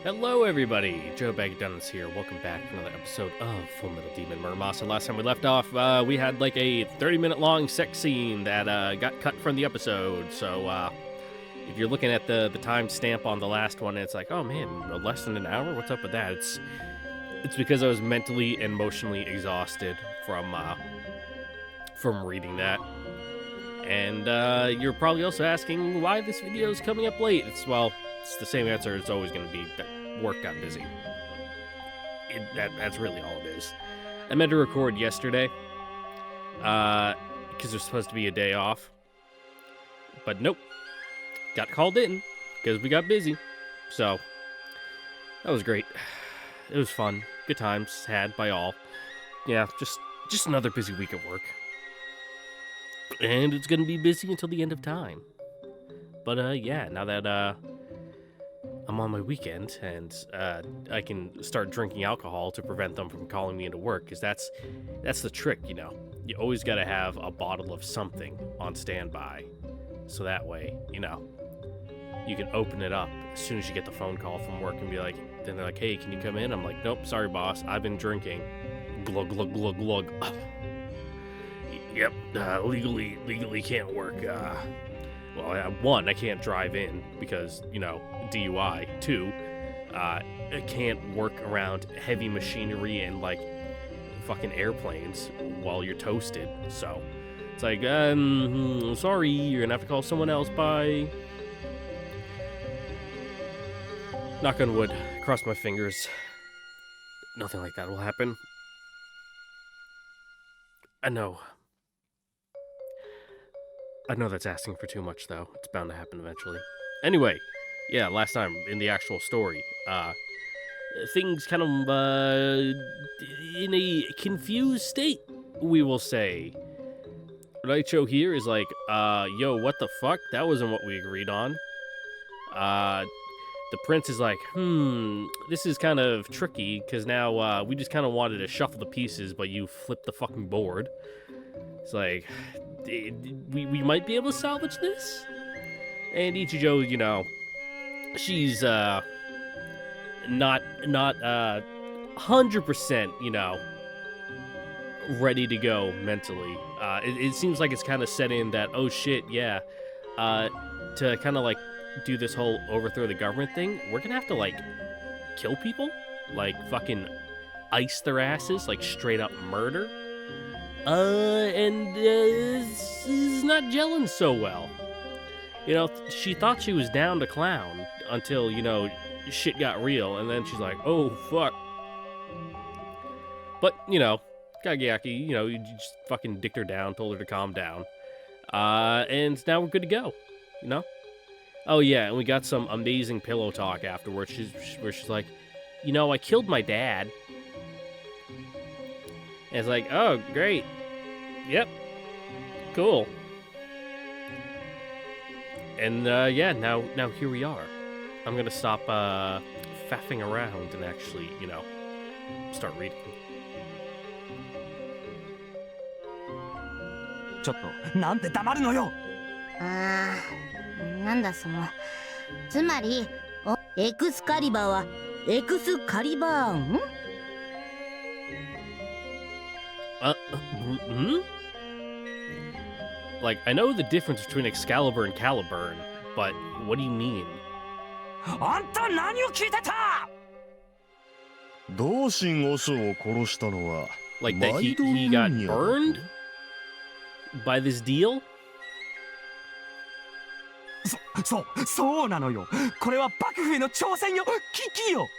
Hello everybody, Joe Bagdonis here. Welcome back to another episode of Full Metal Daemon Muramasa. Last time we left off, we had like a 30-minute long sex scene that got cut from the episode. So if you're looking at the time stamp on the last one, it's like, oh man, less than an hour? What's up with that? It's because I was mentally and emotionally exhausted from reading that. And you're probably also asking why this video is coming up late. It's the same answer it's always going to be, that work got busy. That's really all it is. I meant to record yesterday, because there's supposed to be a day off. But nope. Got called in, because we got busy. So, that was great. It was fun. Good times had by all. Yeah, just another busy week at work. And it's going to be busy until the end of time. But yeah, now that I'm on my weekend, and I can start drinking alcohol to prevent them from calling me into work, because that's the trick, you know. You always got to have a bottle of something on standby, so that way, you know, you can open it up as soon as you get the phone call from work and be like, then they're like, hey, can you come in? I'm like, nope, sorry, boss, I've been drinking. Glug, glug, glug, glug. Yep, legally can't work. Well, one, I can't drive in because, you know, DUI. Two, I can't work around heavy machinery and, like, fucking airplanes while you're toasted. So, it's like, sorry, you're gonna have to call someone else, bye. Knock on wood, cross my fingers. Nothing like that will happen. I know that's asking for too much, though. It's bound to happen eventually. Anyway, yeah, last time in the actual story, things kind of, in a confused state, we will say. Raicho here is like, yo, what the fuck? That wasn't what we agreed on. The prince is like, this is kind of tricky, because now, we just kind of wanted to shuffle the pieces, but you flipped the fucking board. It's like, we might be able to salvage this? And Ichijo, you know, she's, not 100%, you know, ready to go mentally. It seems like it's kind of set in that, oh shit, yeah, to kind of, like, do this whole overthrow the government thing, we're gonna have to, like, kill people? Like, fucking ice their asses, like, straight up murder? This is not gelling so well. You know, she thought she was down to clown until, you know, shit got real, and then she's like, oh, fuck. But, you know, Kageaki, you know, you just fucking dicked her down, told her to calm down. And now we're good to go, you know? Oh, yeah, and we got some amazing pillow talk afterwards, where she's like, you know, I killed my dad. And it's like, oh, great. Yep. Cool. And, yeah, now here we are. I'm gonna stop, faffing around and actually, you know, start reading. ちょっと、なんで黙るのよ。なんだその。つまり、エクスカリバーはエクスカリバーン？ Like, I know the difference between Excalibur and Caliburn, but what do you mean? あんた何を聞いてた？同心和尚を殺したのは Like that he got burned by this deal? そうなのよ。これは幕府への挑戦よ、危機よ。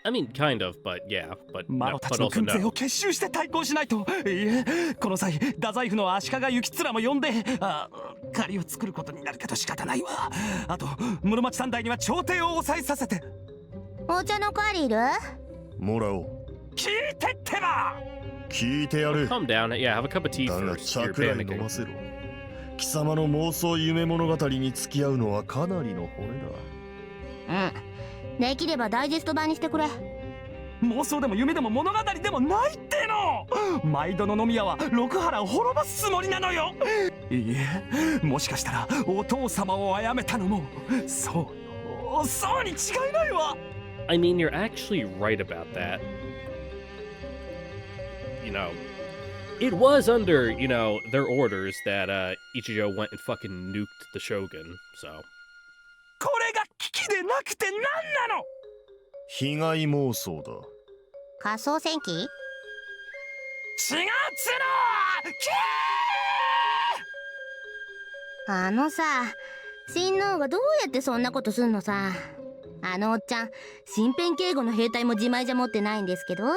I mean, kind of, but yeah, but マロたち but の also 軍勢を no. 結集して対抗しないと。いいえ、この際、太宰府の足利行綱も呼んで、借りを作ることになるけど仕方ないわ。あと、室町三代には朝廷を抑えさせて。お茶の代わりいる？もらおう。聞いてってば。聞いてやる。 Calm down, yeah, have a cup of tea だが first. You're 桜井飲 panicking. ませろ。貴様の妄想夢物語に付き合うのはかなりの骨だ。できればダイジェスト版にしてくれ。妄想でも夢でも物語でもないっての。毎度の飲み屋は六原を滅ぼすつもりなのよ。いいえ、もしかしたらお父様を殺めたのもそうに違いないわ。I mean, you're actually right about that. You know, it was under, their orders that Ichijo went and fucking nuked the shogun, so. これが危機でなくて何なの。被害妄想だ。仮想戦記？違うっつの。あのさ、親王がどうやってそんなことすんのさ。あのおっちゃん、身辺警護の兵隊も自前じゃ持ってないんですけど。だ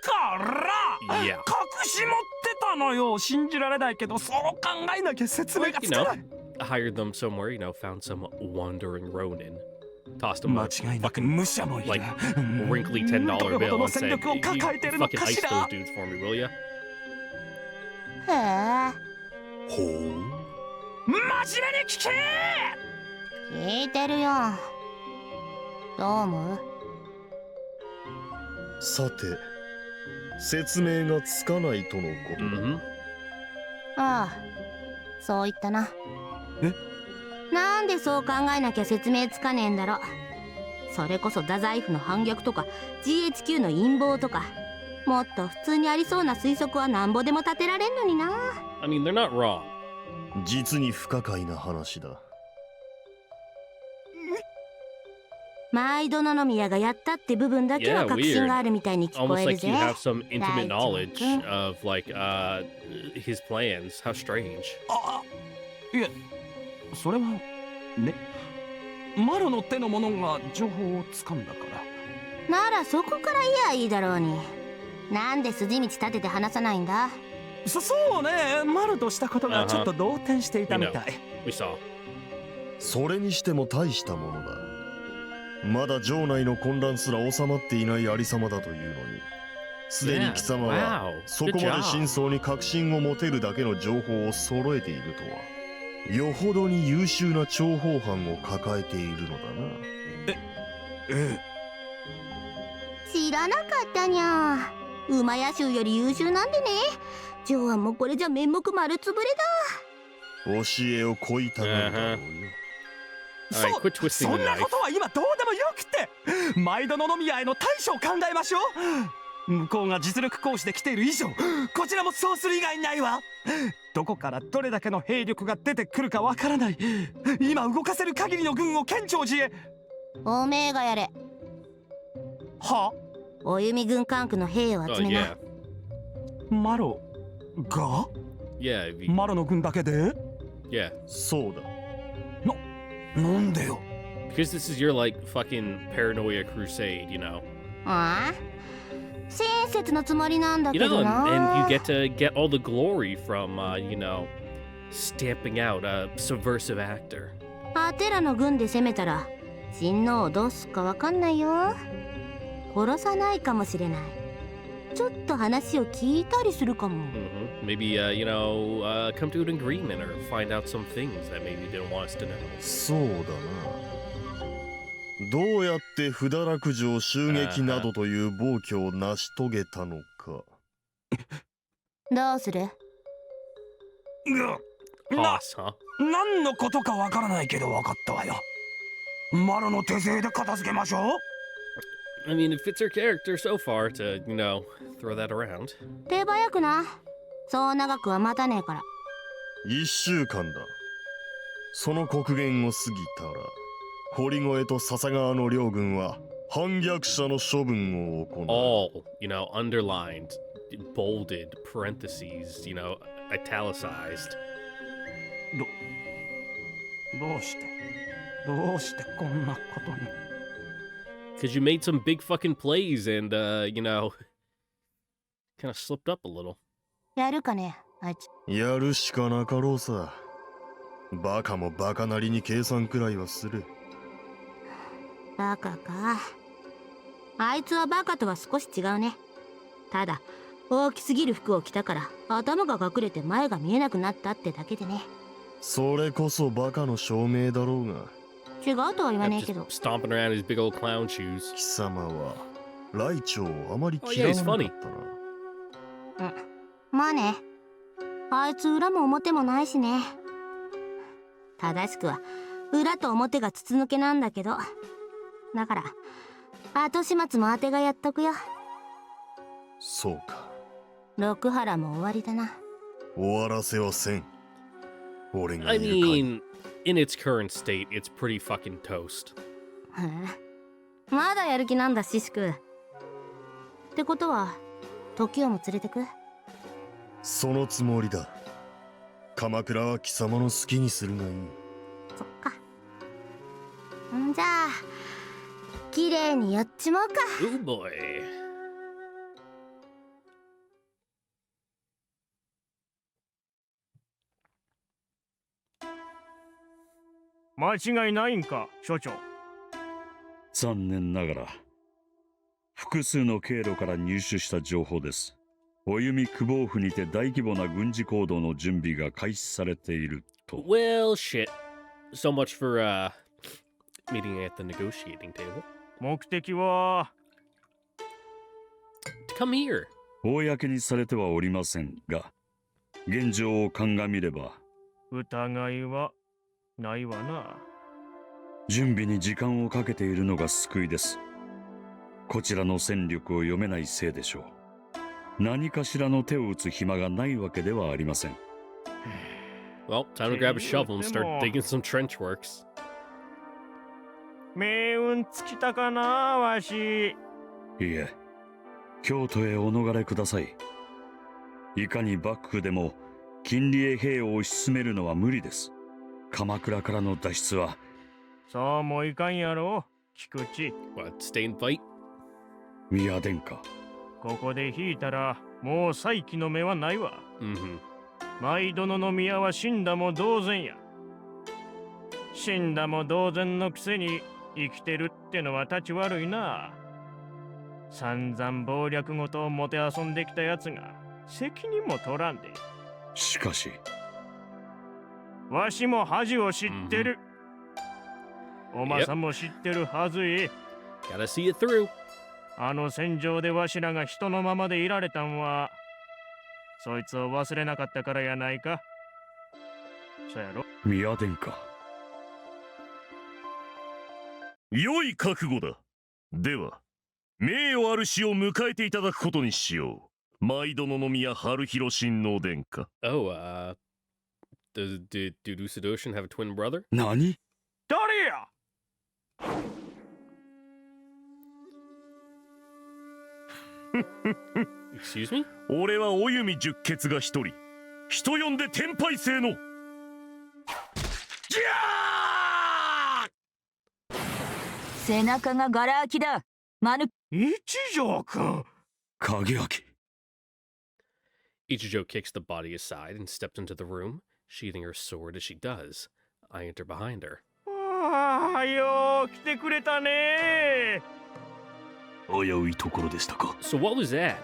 からいや隠し持ってたのよ。信じられないけど、そう考えなきゃ説明がつかない。Hired them somewhere, found some wandering Ronin. Tossed him a 間違いなく武者もいる。 like wrinkly $10 どれほ bill どの and 戦 said, 力を "You 抱えてるの fucking か ice し those ら。 dudes for me, will ya?" へえ。ほう。真面目に聞け。聞いてるよ。どう思う？さて、説明がつかないとのことだ。Mm-hmm. ああ、そう言ったな。え？なんでそう考えなきゃ説明つかねえんだろ。それこそ太宰府の反逆とか GHQ の陰謀とか、もっと普通にありそうな推測はなんぼでも立てられんのにな。I mean, they're not wrong. 実に不可解な話だ。毎度の宮がやったって部分だけは Yeah, 確信があるみたいに聞こ Almost える like ぜ。 you have some intimate Right. knowledge of like his plans. How strange. あ、いえ、それはね、マロの手の者が情報をつかんだから。ならそこから言えばいいだろうに。なんで筋道立てて話さないんだ。そうね、マロとしたことがちょっと動転していたみたい。We saw. それにしても大したものだ。まだ城内の混乱すら収まっていないありさまだというのに、すでに貴様は Wow. そこまで真相に確信を持てるだけの情報を揃えているとは、よほどに優秀な諜報班を抱えているのだな。え知らなかったにゃ。馬屋衆より優秀なんでね。上腕もこれじゃ面目丸つぶれだ。教えをこいたがるだろうよ。そ Alright, quit twisting そ the んな knife. ことは今どうでもよくて、毎度の宮への対処を考えましょう。向こうが実力行使で来ている以上、こちらもそうする以外ないわ。どこからどれだけの兵力が出てくるかわからない。今動かせる限りの軍を県庁寺へ。おめえがやれ。は？お弓軍管区の兵を Oh 集めな。 yeah, マロが？ yeah, if you- マロの軍だけで？ yeah. そうだ。なんでよ。Because this is your like fucking paranoia crusade, ああ、親切のつもりなんだけ You know, ど and な。 you get to get all the glory from, stamping out a subversive actor. アテラの軍で攻めたら親王をどうすっかわかんないよ。殺さないかもしれない。ちょっと話を聞いたりするかも。 Maybe, come to an agreement or find out some things that maybe you didn't want us to know. そうだな。どうやって不堕落城襲撃などという暴挙を成し遂げたのか。どうする？な、 Hoss, huh? 何のことかわからないけど分かったわよ。マロの手勢で片付けましょう。I mean, it fits her character so far to, throw that around. 手早くな。そう長くは待たねえから。1週間だ。その刻限を過ぎたら、堀越と笹川の両軍は反逆者の処分を行う。 All, underlined, bolded, parentheses, italicized. どうしてこんなことに。 Because you made some big fucking plays and, kind of slipped up a little. やるかね、あいつ。やるしかなかろうさ。バカもバカなりに計算くらいはする。バカか。あいつはバカとは少し違うね。ただ大きすぎる服を着たから頭が隠れて前が見えなくなったってだけでね。それこそバカの証明だろうが。違うとは言わねえ Just けど。 stomping around his big old clown shoes. 貴様はライチョウをあまり嫌わなかったな。まあね。あいつ裏も表もないしね。正しくは裏と表が筒抜けなんだけど、だから後始末もあてがやっとくよ。そうか。六原も終わりだな。終わらせはせん。俺が I いる限り。 mean, in its current state, it's pretty fucking toast. へえ、まだやる気なんだシシク。ってことは時をも連れてく？そのつもりだ。鎌倉は貴様の好きにするがいい。そっか。んじゃあ綺麗にやっちまうか。 Oh boy. 間違いないんか、所長。残念ながら複数の経路から入手した情報です。お弓久保府にて大規模な軍事行動の準備が開始されていると。 Well, shit. So much for, meeting at the negotiating table. 目的は Come here. 公にされてはおりませんが、現状を鑑みれば疑いはないわな。準備に時間をかけているのが救いです。こちらの戦力を読めないせいでしょう。何かしらの手を打つ暇がないわけではありません。Well, time to grab a shovel and start digging some trench works. 命運尽きたかな、わし。いえ、京都へお逃れください。いかに幕府でも金利へ兵を推し進めるのは無理です。鎌倉からの脱出は。そうもいかんやろ、菊池。 What, stay and fight? 宮殿下。ここで引いたらもう再起の目はないわ。Mm-hmm. 舞殿の宮は死んだも同然や。死んだも同然のくせに生きてるってのは立ち悪いな。散々謀略ごとをもてあそんできたやつが責任も取らんで。しかしわしも恥を知ってる。おまさんも知ってるはずい。 Gotta see it through. あの戦場でわしらが人のままでいられたんはそいつを忘れなかったからやないか。そやろ。宮殿下。良い覚悟だ。では名誉ある死を迎えていただくことにしよう。舞殿の宮春広親王殿下。 Oh, did Usadoshin have a twin brother? 何？誰や。Excuse me? 俺はお弓十傑が一人。人呼んで天敗星の。じゃー！背中がガラ空きだ。一条くん。影明。Ichijo kicks the body aside and steps into the room, sheathing her sword as she does. I enter behind her. ああ、よう来てくれたね。危ういところでしたか。 So what was that?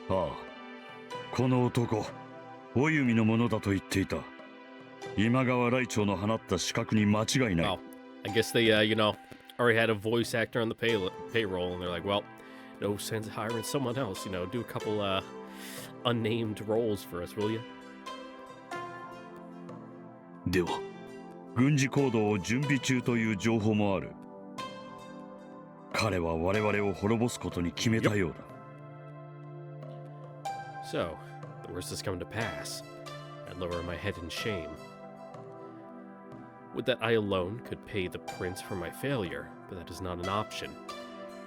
ああ、この男、お弓のものだと言っていた。今川来長の放った刺客に間違いない。 Well, I guess they, already had a voice actor on the payroll, and they're like, well, no sense hiring someone else, do a couple, unnamed roles for us, will you? では、軍事行動を準備中という情報もある。彼は我々を滅ぼすことに決めたようだ。So, the worst has come to pass. I lower my head in shame. Would that I alone could pay the prince for my failure, but that is not an option.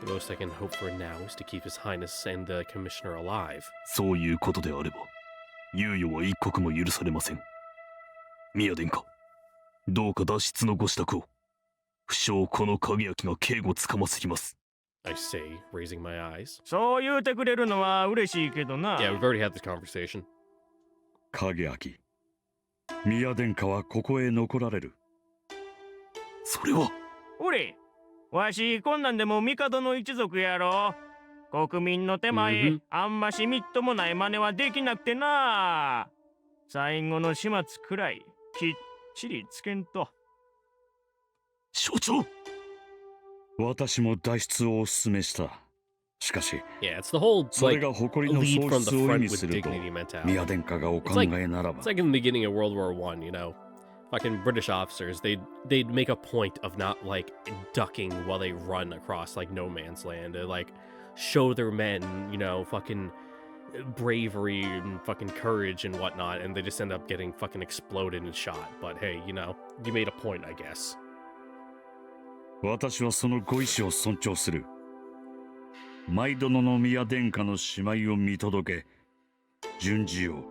The most I can hope for now is to keep His Highness and the Commissioner alive. そういうことであれば、猶予は一刻も許されません。宮殿下、どうか脱出のご支度を。不詳この影明が警護つかませきます。I say, raising my eyes. そう言うてくれるのは嬉しいけどな。 Yeah, we've already had this conversation. 影明、宮殿下はここへ残られる。それは。俺、わしこんなんでも帝の一族やろ。国民の手前、あんましみっともない真似はできなくてな。最後の始末くらいきっちりつけんと。所長、私も脱出をお勧めした。しかし、 Yeah, it's the whole, それ like, が誇りの lead 喪 from the 失を意 front 味 with すると dignity mentality. 宮殿下がお考えならば。 It's like in the beginning of World War I, fucking British officers, they'd make a point of not like ducking while they run across like no man's land. To like show their men, you know, fucking bravery and fucking courage and whatnot, and they just end up getting fucking exploded and shot. But hey, you know, you made a point, I guess. 私はそのご意志を尊重する。毎度の宮殿下の姉妹を見届け、順次を。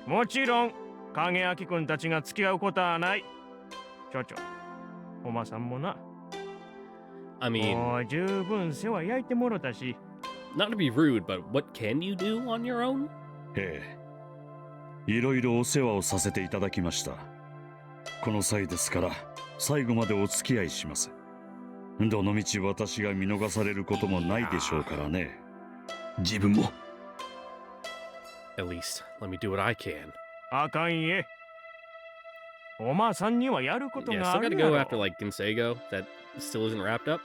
もちろん、影明君たちが付き合うことはない。ちょ、おまさんもな。I mean, もう十分世話焼いてもろたし。not to be rude, but what can you do on your own? ええ。いろいろお世話をさせていただきました。この際ですから、最後までお付き合いします。どのみち私が見逃されることもないでしょうからね。自分も。At least, let me do what I can. あかんえ。おまさんにはやること Yeah, が still ある gotta や go ろ。 after like Ginseigo that still isn't wrapped up.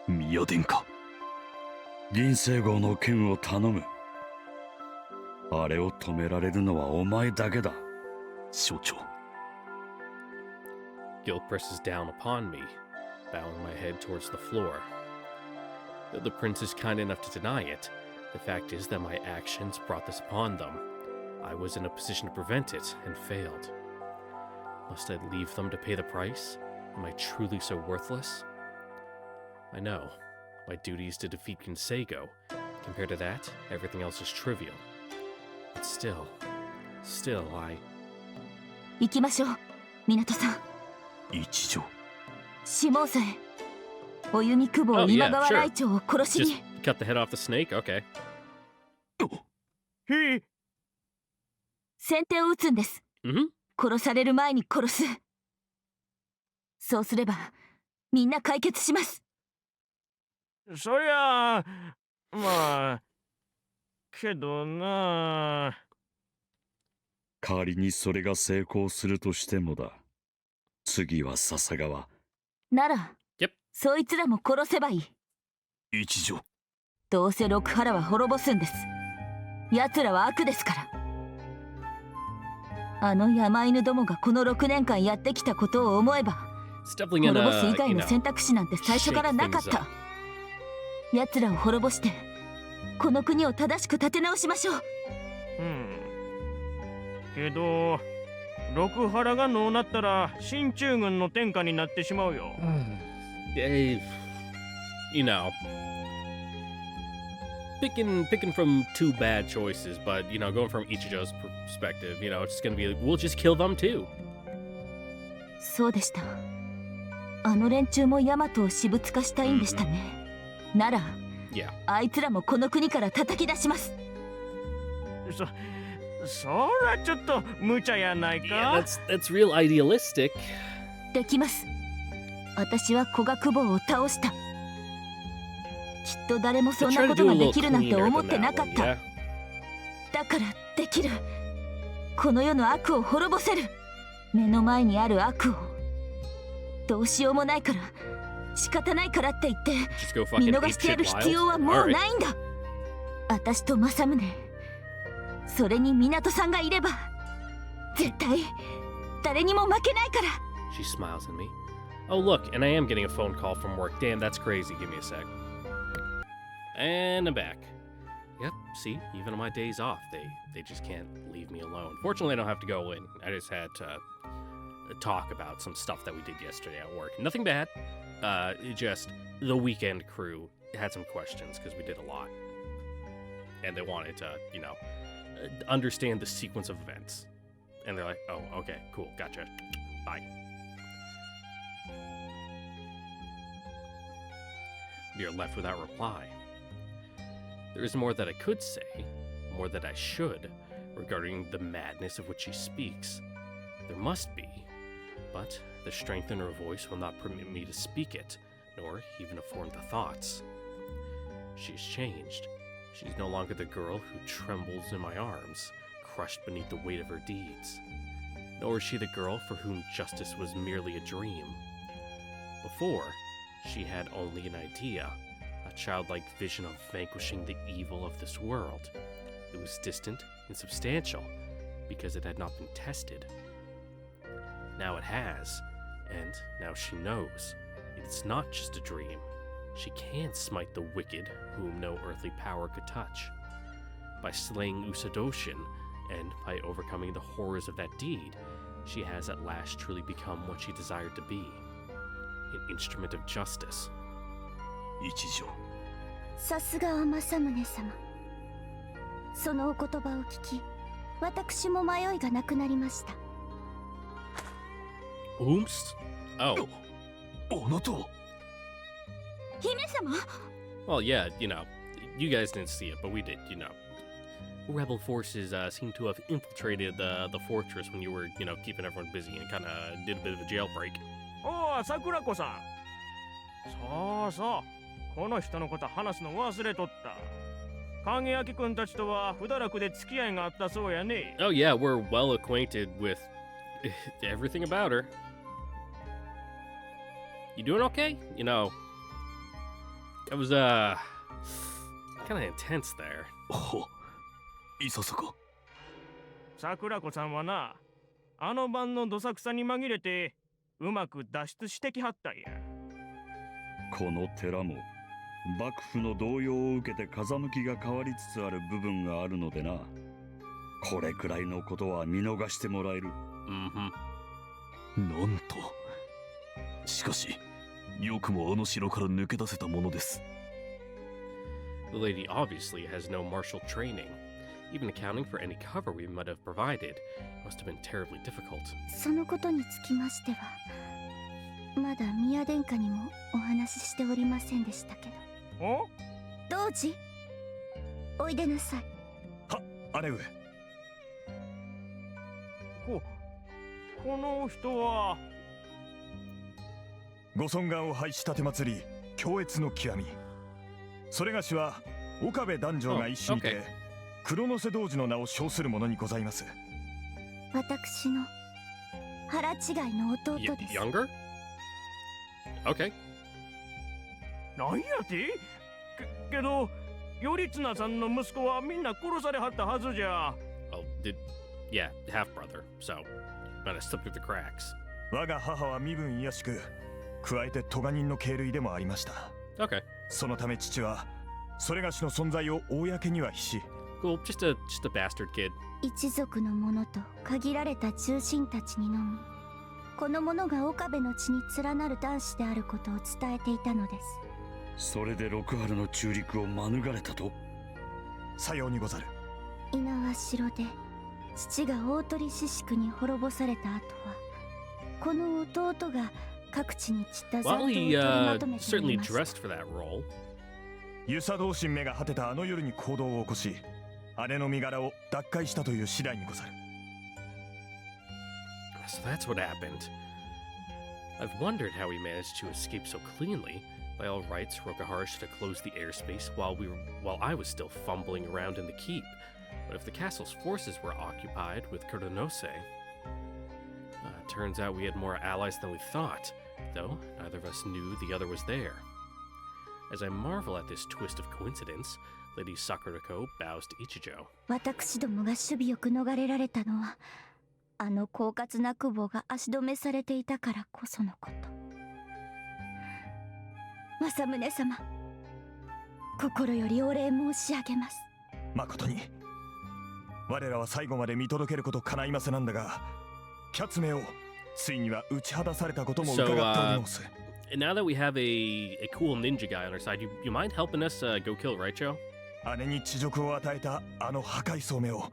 宮殿下。銀星号の剣を頼む。あれを止められるのはお前だけだ。省庁。Guilt presses down upon me, bowing my head towards the floor. Though the prince is kind enough to deny it, the fact is that my actions brought this upon them. I was in a position to prevent it, and failed. Must I leave them to pay the price? Am I truly so worthless? I know. My duty is to defeat Ginseigo. Compared to that, everything else is trivial. But still, I... 行きましょう、港さん。一条。下総へ。お弓久保 Oh, 今 yeah, 川 sure. 来長を殺し Just に。 cut the head off the snake? Okay. へえ。先手を打つんです。 Mm-hmm. 殺される前に殺す。そうすれば、みんな解決します。そりゃあ、まあ、けどな。仮にそれが成功するとしてもだ。次は笹川。なら、Yep. そいつらも殺せばいい。一条。どうせ六原は滅ぼすんです。奴らは悪ですから。あの山犬どもがこの6年間やってきたことを思えば、 It's definitely 滅ぼす以 gonna, 外 you の know, 選択肢なんて最初からなかっ shake things た。奴らを滅ぼして、この国を正しく立て直しましょう。けど、六原がのうなったら、進駐軍の天下になってしまうよ。you know, picking from two bad choices, but you know, going from Ichijo's perspective, you know, it's just gonna be like, we'll just kill them too. そうでした。あの連中もヤマトを私物化したいんでしたね。なら、 Yeah. あいつらもこの国から叩き出します。そらちょっと無茶やないか。Yeah, that's real idealistic. できます。私は古賀久保を倒した。きっと誰もそ But ん try な to こ do と a がで little きるなんて cleaner 思っ than てな that かっ one, た。 yeah? だからできる。この世の悪を滅ぼせる。目の前にある悪を。どうしようもないから、仕方ないからって言って Just go fucking 見逃 ape してや shit る必要 wild. はもう Alright. ないんだ。私と政宗、それに港さんがいれば絶対誰にも負けないから。 She smiles at me. Oh, look, and I am getting a phone call from work. Damn, that's crazy. Give me a sec. And I'm back. Yep, see, even on my days off, they just can't leave me alone. Fortunately, I don't have to go in. I just had to talk about some stuff that we did yesterday at work. Nothing bad. Just the weekend crew had some questions because we did a lot. And they wanted to, you know, understand the sequence of events. And they're like, oh, okay, cool, gotcha. Bye. We are left without reply. There is more that I could say, more that I should, regarding the madness of which she speaks. There must be, but the strength in her voice will not permit me to speak it, nor even to form the thoughts. She has changed. She's no longer the girl who trembles in my arms, crushed beneath the weight of her deeds. Nor is she the girl for whom justice was merely a dream. Before, she had only an idea, a childlike vision of vanquishing the evil of this world. It was distant, insubstantial, because it had not been tested. Now it has, and now she knows. It's not just a dream. She can smite the wicked, whom no earthly power could touch. By slaying Usadoshin, and by overcoming the horrors of that deed, she has at last truly become what she desired to be. An instrument of justice. 一条。さすがは政宗様。そのお言葉を聞き、私も迷いがなくなりました。Oops. Oh. あなた。姫様。 Well, yeah, you guys didn't see it, but we did, Rebel forces seem to have infiltrated the fortress when you were, keeping everyone busy and kind of did a bit of a jailbreak. おお、桜子さん。そうそう。この人のこと話すの忘れとった。影焼君たちとは不堕落で付き合いがあったそうやね。Oh yeah, we're well acquainted with everything about her. You doing okay? It was kind of intense there. いささか。桜子さんはな、あの晩のどさくさに紛れてうまく脱出してきはったんや。この寺も幕府の動揺を受けて風向きが変わりつつある部分があるのでな。これくらいのことは見逃してもらえる。なんと。しかし、よくもあの城から抜け出せたものです。The lady obviously has no martial training. Even accounting for any cover we might have provided must have been terribly difficult. そのことにつきましては、まだ宮殿下にもお話ししておりませんでしたけど。お？同時、おいでなさい。は、姉上。この人は。ご尊願を拝し立て祭り、強越の極み。それがしは岡部男女が一緒にて、黒瀬童子の名を称するものにございます。私の腹違いの弟です。Younger? Okay. なんやて？けど、頼綱さんの息子はみんな殺されはったはずじゃ。Oh, yeah, half brother. So, might have slipped through the cracks. 我が母は身分卑しく、加えて咎人の系類でもありました。Okay. そのため父は、それがしの存在を公には非し。Cool, just a bastard kid. 一族の者と限られた忠臣たちにのみ、この者が岡部の血に連なる男子であることを伝えていたのです。それで六春の中陸を免れたと？さようにござる。猪苗代で父が大鳥獅子に滅ぼされた後は、この弟が各地に散った残党を Well, 取 he りまとめてお certainly りました。 dressed for that role. 遊佐同心目が果てたあの夜に行動を起こし、姉の身柄を奪回したという次第にござる。So that's what happened. I've wondered how he managed to escape so cleanly. By all rights, Rokuhara should have closed the airspace while I was still fumbling around in the keep. But if the castle's forces were occupied with Kuronose, turns out we had more allies than we thought, though neither of us knew the other was there. As I marvel at this twist of coincidence, Lady Sakurako bows to Ichijo. 私どもが守備よく逃れられたのは、あの狡猾な久保が足止めされていたからこそのこと。政宗様、心よりお礼申し上げます。誠に我らは最後まで見届けること叶いませなんだが、キャツメをついには打ち果たされたことも伺っております。Now that we have a cool ninja guy on our side, you mind helping us go kill Raicho? 姉に恥辱を与えたあの破壊聡明を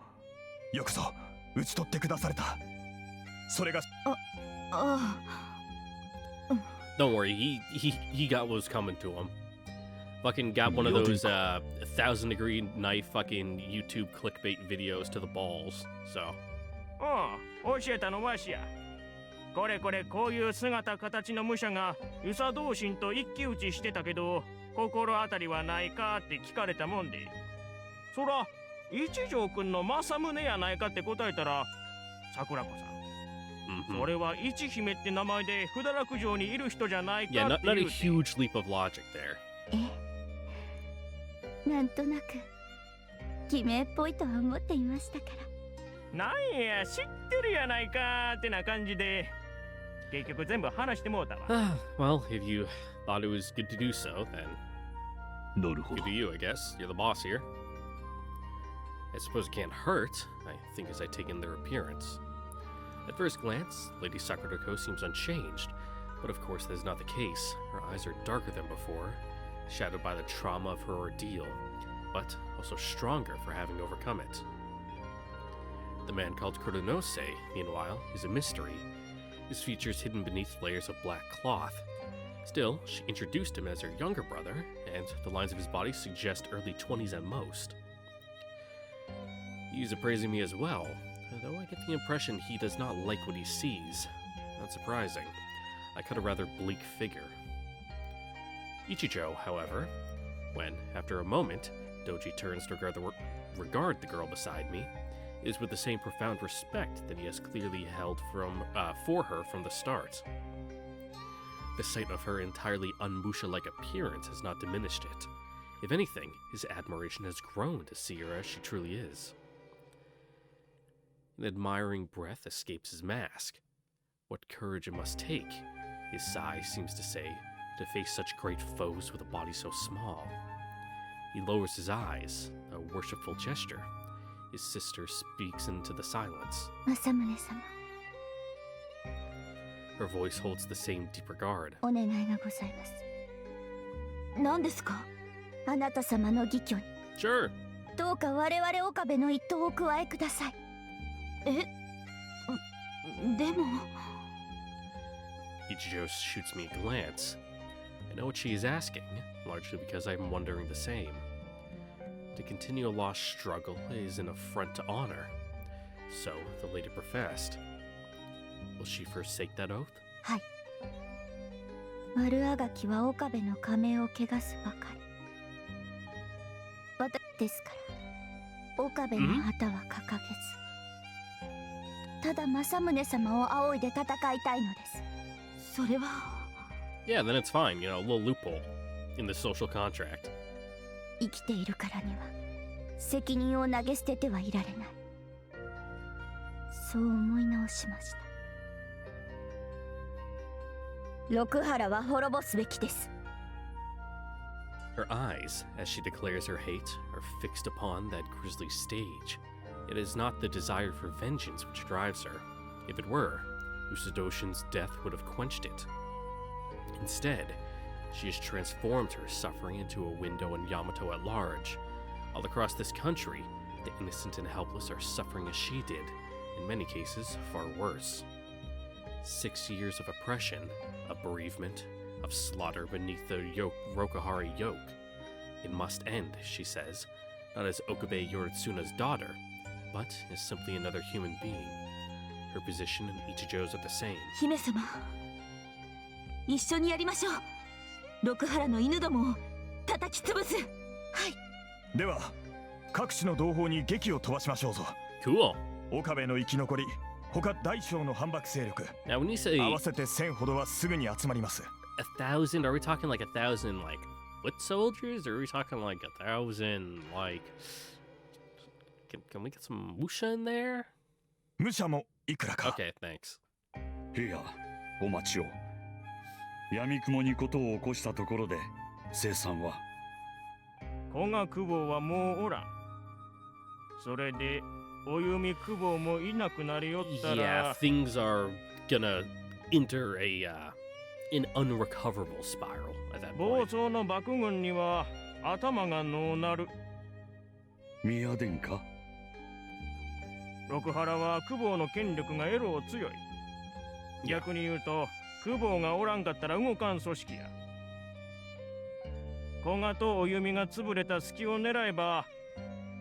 よくぞ討ち取ってくだされた。それがDon't worry, he got what was coming to him. Fucking got one of those 1,000-degree knife fucking YouTube clickbait videos to the balls. So. 教えたのわしや。これこういう姿形の武者が遊佐同心と一騎打ちしてたけど、心当たりはないかって聞かれたもんで、そら一条くんの政宗やないかって答えたら、桜子さん、それは一姫って名前で不堕落城にいる人じゃないかって言 Yeah, うて。 not a huge leap of logic there. なんとなく偽名っぽいとは思っていましたから。なんや知ってるやないかってな感じで結局全部話してもうたわ。 Well, if you thought it was good to do so, then なるほ you ど do you, I guess. You're the boss here. I suppose it can't hurt, I think, as I take in their appearance. At first glance, Lady Sakurako seems unchanged, but of course that is not the case. Her eyes are darker than before, shadowed by the trauma of her ordeal, but also stronger for having overcome it. The man called Kuronose, meanwhile, is a mystery, his features hidden beneath layers of black cloth. Still, she introduced him as her younger brother, and the lines of his body suggest early 20s at most. He's appraising me as well, though I get the impression he does not like what he sees. Not surprising. I cut a rather bleak figure. Ichijo, however, when, after a moment, Doji turns to regard the girl beside me, is with the same profound respect that he has clearly held for her from the start. The sight of her entirely unmusha-like appearance has not diminished it. If anything, his admiration has grown to see her as she truly is. An admiring breath escapes his mask. What courage it must take, his sigh seems to say, to face such great foes with a body so small. He lowers his eyes, a worshipful gesture. His sister speaks into the silence. 政宗様、 Her voice holds the same deep regard. お願いがございます。何ですか、あなた様の義挙に。 Sure. どうか我々岡部の一党をお加えください。でも。 Ichijo shoots me a glance. I know what she is asking, largely because I'm wondering the same. To continue a lost struggle is an affront to honor. So, the lady professed. Will she forsake that oath? はい。悪あがきは岡部の加盟を汚すばかり。私ですから、岡部の旗は掲げず、ただ政宗様を仰いで戦いたいのです。それは。 Yeah, then it's fine, you know, a little loophole in the social contract. 生きているからには責任を投げ捨ててはいられない。そう思い直しました。六原は滅ぼすべきです。 Her eyes, as she declares her hate, are fixed upon that grisly stage. It is not the desire for vengeance which drives her. If it were, Usadoshin's death would have quenched it. Instead, she has transformed her suffering into a window on Yamato at large. All across this country, the innocent and helpless are suffering as she did, in many cases far worse. 6 years of oppression, of bereavement, of slaughter beneath the Rokuhari yoke. It must end, she says, not as Okabe Yoritsuna's daughter, but as simply another human being. Her position and Ichijo's are the same. 姫様、一緒にやりましょう。六原の犬どもを叩き潰す。はい。では各地の同胞に檄を飛ばしましょうぞ。 Cool. 岡部の生き残り、他大小の反幕勢力、 Now, when you say 合わせて1000ほどはすぐに集まります。 1,000, are we talking like 1,000 like foot soldiers, or are we talking like 1,000 like? Can we get some musha in there? 武者もいくらか。 Okay, thanks. いや、お待ちを。闇雲にことを起こしたところで、生産は。古賀久保はもうおらん。それでお弓久保もいなくなりよったら。 Yeah, things are gonna enter an unrecoverable spiral at that 暴 point. 走の幕軍には頭がのうなる。宮殿か。六原は久保の権力がエロー強い。逆に言うと久保がおらんかったら動かん組織や。古賀とお弓が潰れた隙を狙えば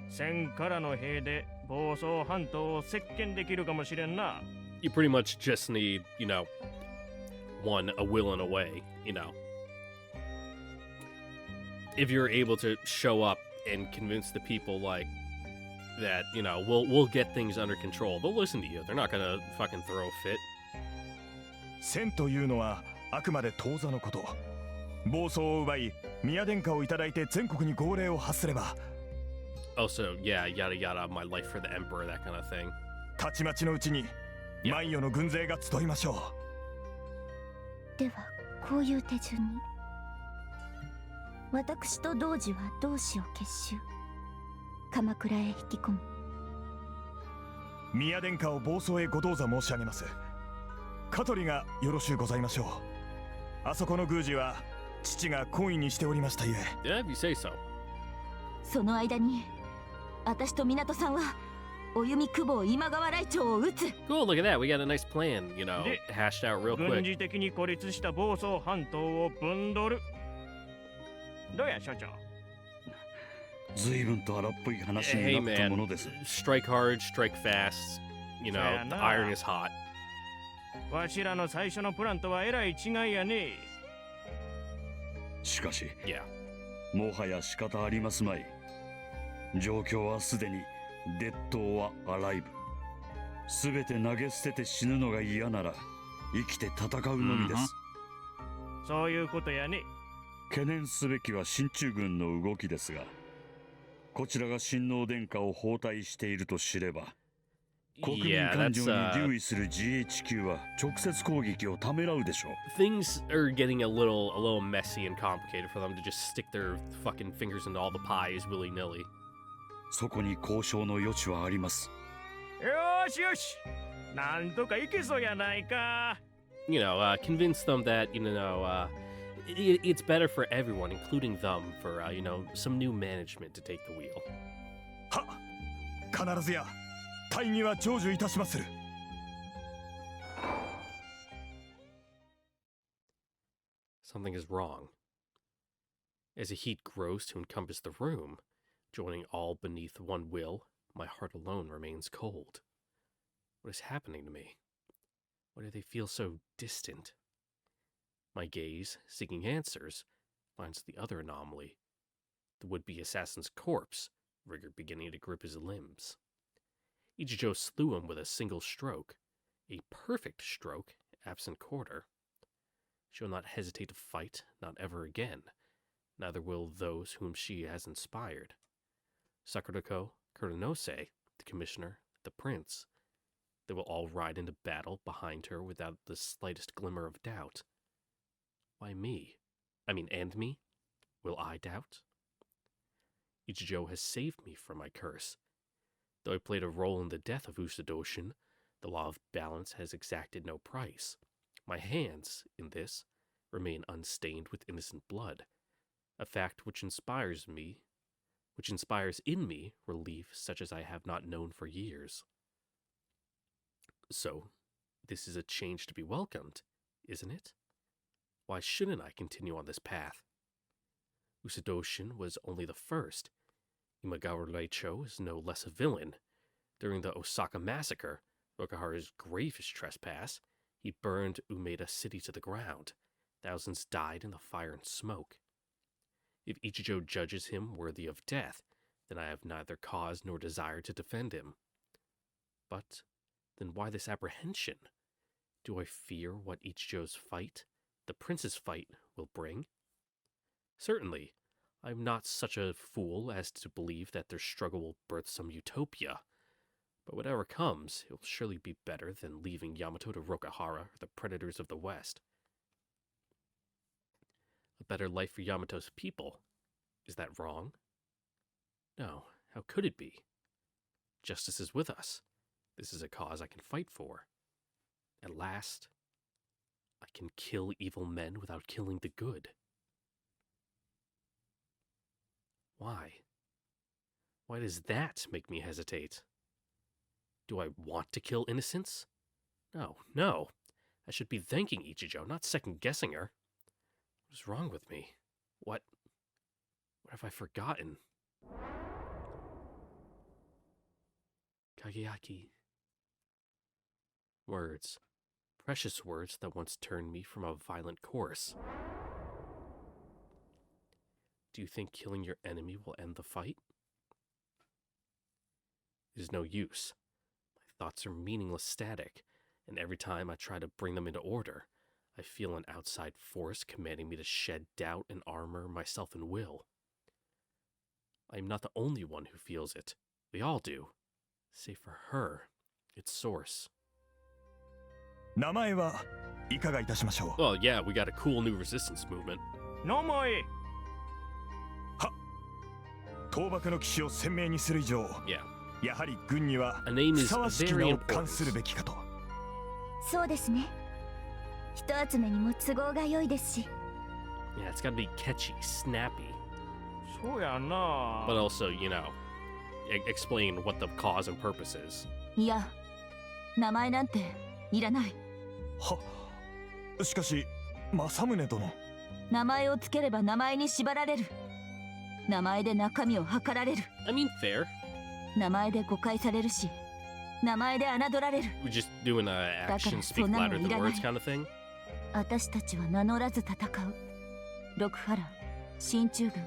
千からの兵で暴走半島を席巻できるかもしれんな。 You pretty much just need, you know, a will and a way, you know. If you're able to show up and convince the people like that, you know, we'll get things under control. They'll listen to you. They're not gonna fucking throw a fit. 1000というのはあくまで当座のこと。暴走を奪い宮殿下をいただいて全国に号令を発すれば。 Also, yeah, yada yada, my life for the emperor, that kind of thing. たちまちのうちに万世の軍勢が集いましょではこういう手順に。私と童子は同志を結集、鎌倉へ引き込む。う。宮殿下を暴走へご同座申し上げます。香取がよろしゅうございましょう。あそこの宮司は父が懇意にしておりましたゆえ。 Yeah, if you say so. その間に私と港さんはお弓久保今川来長を撃つ。 Cool, look at that. We got a nice plan, you know, で hashed out real 軍 quick. 事的に孤立した房総半島をぶんどる。どうや所長。随分と荒っぽい話 Hey, になったもの man. です。 Strike hard, strike fast. You know, Fair the enough. iron is hot. わしらの最初のプランとはえらい違いやね。しかし Yeah. もはや仕方ありますまい。状況はすでに列島はアライブ。すべて投げ捨てて死ぬのが嫌なら生きて戦うのみです。そういうことやね。懸念すべきは進駐軍の動きですが、こちらが親王殿下を包帯していると知れば、国民 Yeah, 感 that's 情に留意する GHQ は直接攻撃をためらうでしょう。things are getting a little messy and complicated for them to just stick their fucking fingers into all the pies willy-nilly. そこに交渉の余地はあります。よーしよし。なんとかいけそうやないか。You know, convince them that, you know, it's better for everyone, including them, for, you know, some new management to take the wheel. はっ、必ずや大義は成就いたしまする。 Something is wrong. As a heat grows to encompass the room, joining all beneath one will, my heart alone remains cold. What is happening to me? Why do they feel so distant? My gaze, seeking answers, finds the other anomaly. The would-be assassin's corpse, rigor beginning to grip his limbs. Ichijo slew him with a single stroke, a perfect stroke, absent quarter. She will not hesitate to fight, not ever again. Neither will those whom she has inspired. Sakurako, Kuronose, the commissioner, the prince. They will all ride into battle behind her without the slightest glimmer of doubt. Why me? And me? Will I doubt? Ichijo has saved me from my curse. Though I played a role in the death of Usadoshin, the law of balance has exacted no price. My hands, in this, remain unstained with innocent blood, a fact which inspires in me relief such as I have not known for years. So, this is a change to be welcomed, isn't it? Why shouldn't I continue on this path? Usadoshin was only the first. Imagawa Reicho is no less a villain. During the Osaka massacre, Rokuhara's gravest trespass, he burned Umeda City to the ground. Thousands died in the fire and smoke. If Ichijo judges him worthy of death, then I have neither cause nor desire to defend him. But then why this apprehension? Do I fear what Ichijo's fight, the prince's fight, will bring? Certainly, I am not such a fool as to believe that their struggle will birth some utopia. But whatever comes, it will surely be better than leaving Yamato to Rokuhara or the predators of the West. A better life for Yamato's people. Is that wrong? No, how could it be? Justice is with us. This is a cause I can fight for. At last, I can kill evil men without killing the good. Why? Why does that make me hesitate? Do I want to kill innocents? No. I should be thanking Ichijo, not second-guessing her. What is wrong with me? What have I forgotten? Kageaki. Words. Precious words that once turned me from a violent course. Do you think killing your enemy will end the fight? It is no use. My thoughts are meaningless static, and every time I try to bring them into order, I feel an outside force commanding me to shed doubt and armor myself in will. I am not the only one who feels it. We all do. Save for her. its source. 名前はいかがいたしましょう。 Well, yeah, we got a cool new resistance movement. 名前倒幕の騎士を鮮明にする以上、 Yeah. やはり軍には A name ふ is さわしき very 名を冠 important. するべきかと。そうですね。人集めにも都合が良いですし。 Yeah, it's gotta be catchy, snappy, そうやな but also, you know, explain what the cause and purpose is. いや、名前なんていらない。しかし政宗殿、名前をつければ名前に縛られる。名前で中身を測られる。 I mean, fair. 名前で誤解されるし、名前で侮られる。 We're just doing a action speak そんなの louder い than らない words kind of thing. 私たちは名乗らず戦う。六原、進駐軍、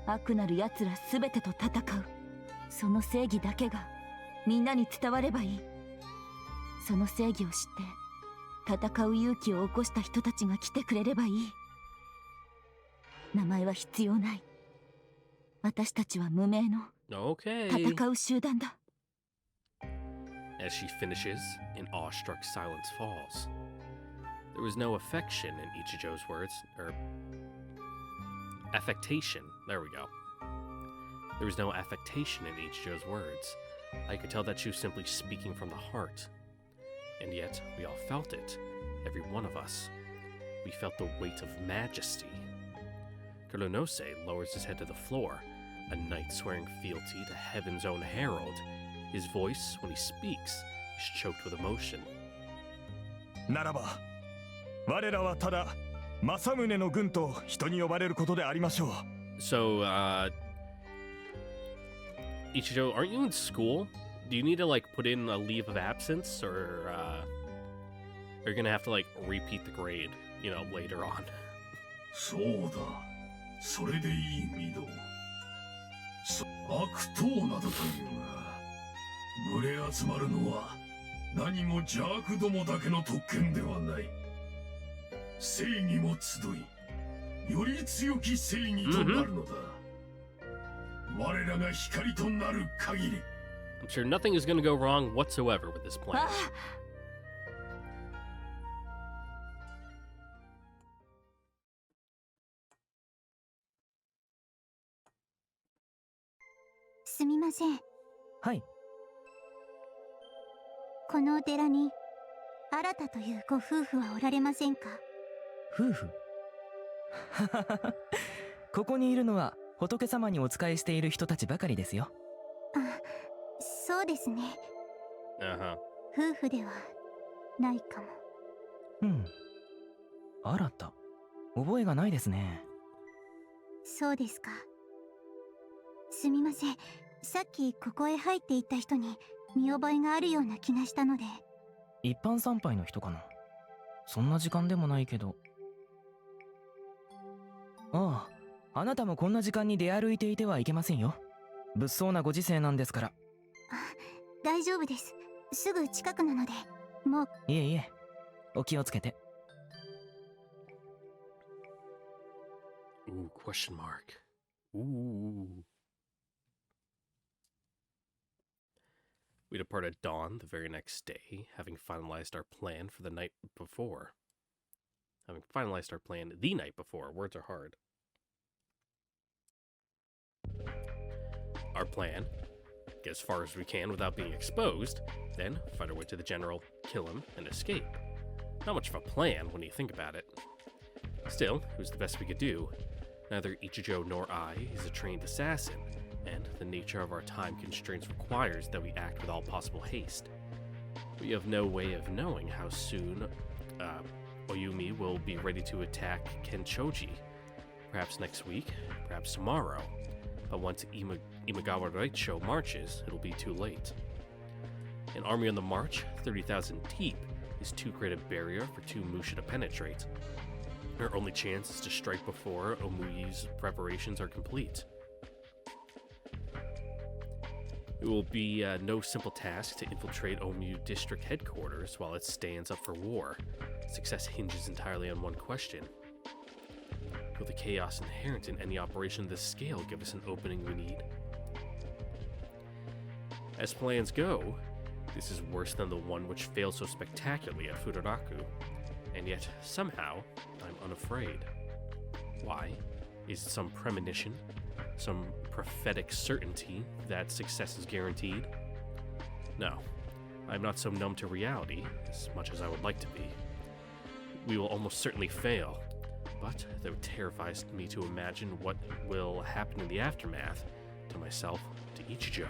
悪なる奴らすべてと戦う。その正義だけがみんなに伝わればいい。その正義を知って戦う勇気を起こした人たちが来てくれればいい。名前は必要ない。私たちは無名の Okay. 戦う集団だ。 As she finishes, an awestruck silence falls. There was no affection in Ichijo's words, or affectation. There we go. There was no affectation in Ichijo's words. I could tell that she was simply speaking from the heart. And yet, we all felt it. Every one of us. We felt the weight of majesty. Kuronose lowers his head to the floor, a knight swearing fealty to heaven's own herald. His voice, when he speaks, is choked with emotion. ならば我らはただ政宗の軍と人に呼ばれることでありましょう。 So, Ichijo, aren't you in school? Do you need to, like, put in a leave of absence, or, are you gonna have to, like, repeat the grade, you know, later on? そうだ、それでいいミド。悪党などというが、群れ集まるのは何も邪悪どもだけの特権ではない。正義も集い、より強き正義となるのだ。我らが光となる限り。I'm sure nothing is gonna go wrong whatsoever with this あ plan. あ、すみません。はい。このお寺に新というご夫婦はおられませんか？夫婦ここにいるのは仏様にお仕えしている人たちばかりですよ。あ、そうですね。Uh-huh. 夫婦ではないかも。うん。新た、覚えがないですね。そうですか。すみません。さっきここへ入っていった人に見覚えがあるような気がしたので。一般参拝の人かな。そんな時間でもないけど。ああ、あなたもこんな時間に出歩いていてはいけませんよ。物騒なご時世なんですから。あ、大丈夫です。すぐ近くなので、もう。いえいえ、お気をつけて。Ooh, question mark. Ooh. We depart at dawn the very next day, having finalized our plan for the night before. Having finalized our plan the night before. Words are hard. Our plan: get as far as we can without being exposed, then find our way to the general, kill him, and escape. Not much of a plan when you think about it. Still, it was the best we could do. Neither Ichijo nor I is a trained assassin, and the nature of our time constraints requires that we act with all possible haste. We have no way of knowing how soon Oyumi will be ready to attack Kenchoji. Perhaps next week, perhaps tomorrow. But once Imagawa Reicho marches, it'll be too late. An army on the march, 30,000 deep, is too great a barrier for two Musha to penetrate. Our only chance is to strike before Omuyu's preparations are complete. It will be no simple task to infiltrate Omuyu district headquarters while it stands up for war. Success hinges entirely on one question. Will the chaos inherent in any operation of this scale give us an opening we need? As plans go, This is worse than the one which failed so spectacularly at Fudaraku, and yet somehow I'm unafraid. Why? Is it some premonition? Some prophetic certainty that success is guaranteed? No, I'm not so numb to reality, as much as I would like to be. We will almost certainly fail, but though it terrifies me to imagine what will happen in the aftermath, to myself, to Ichijo,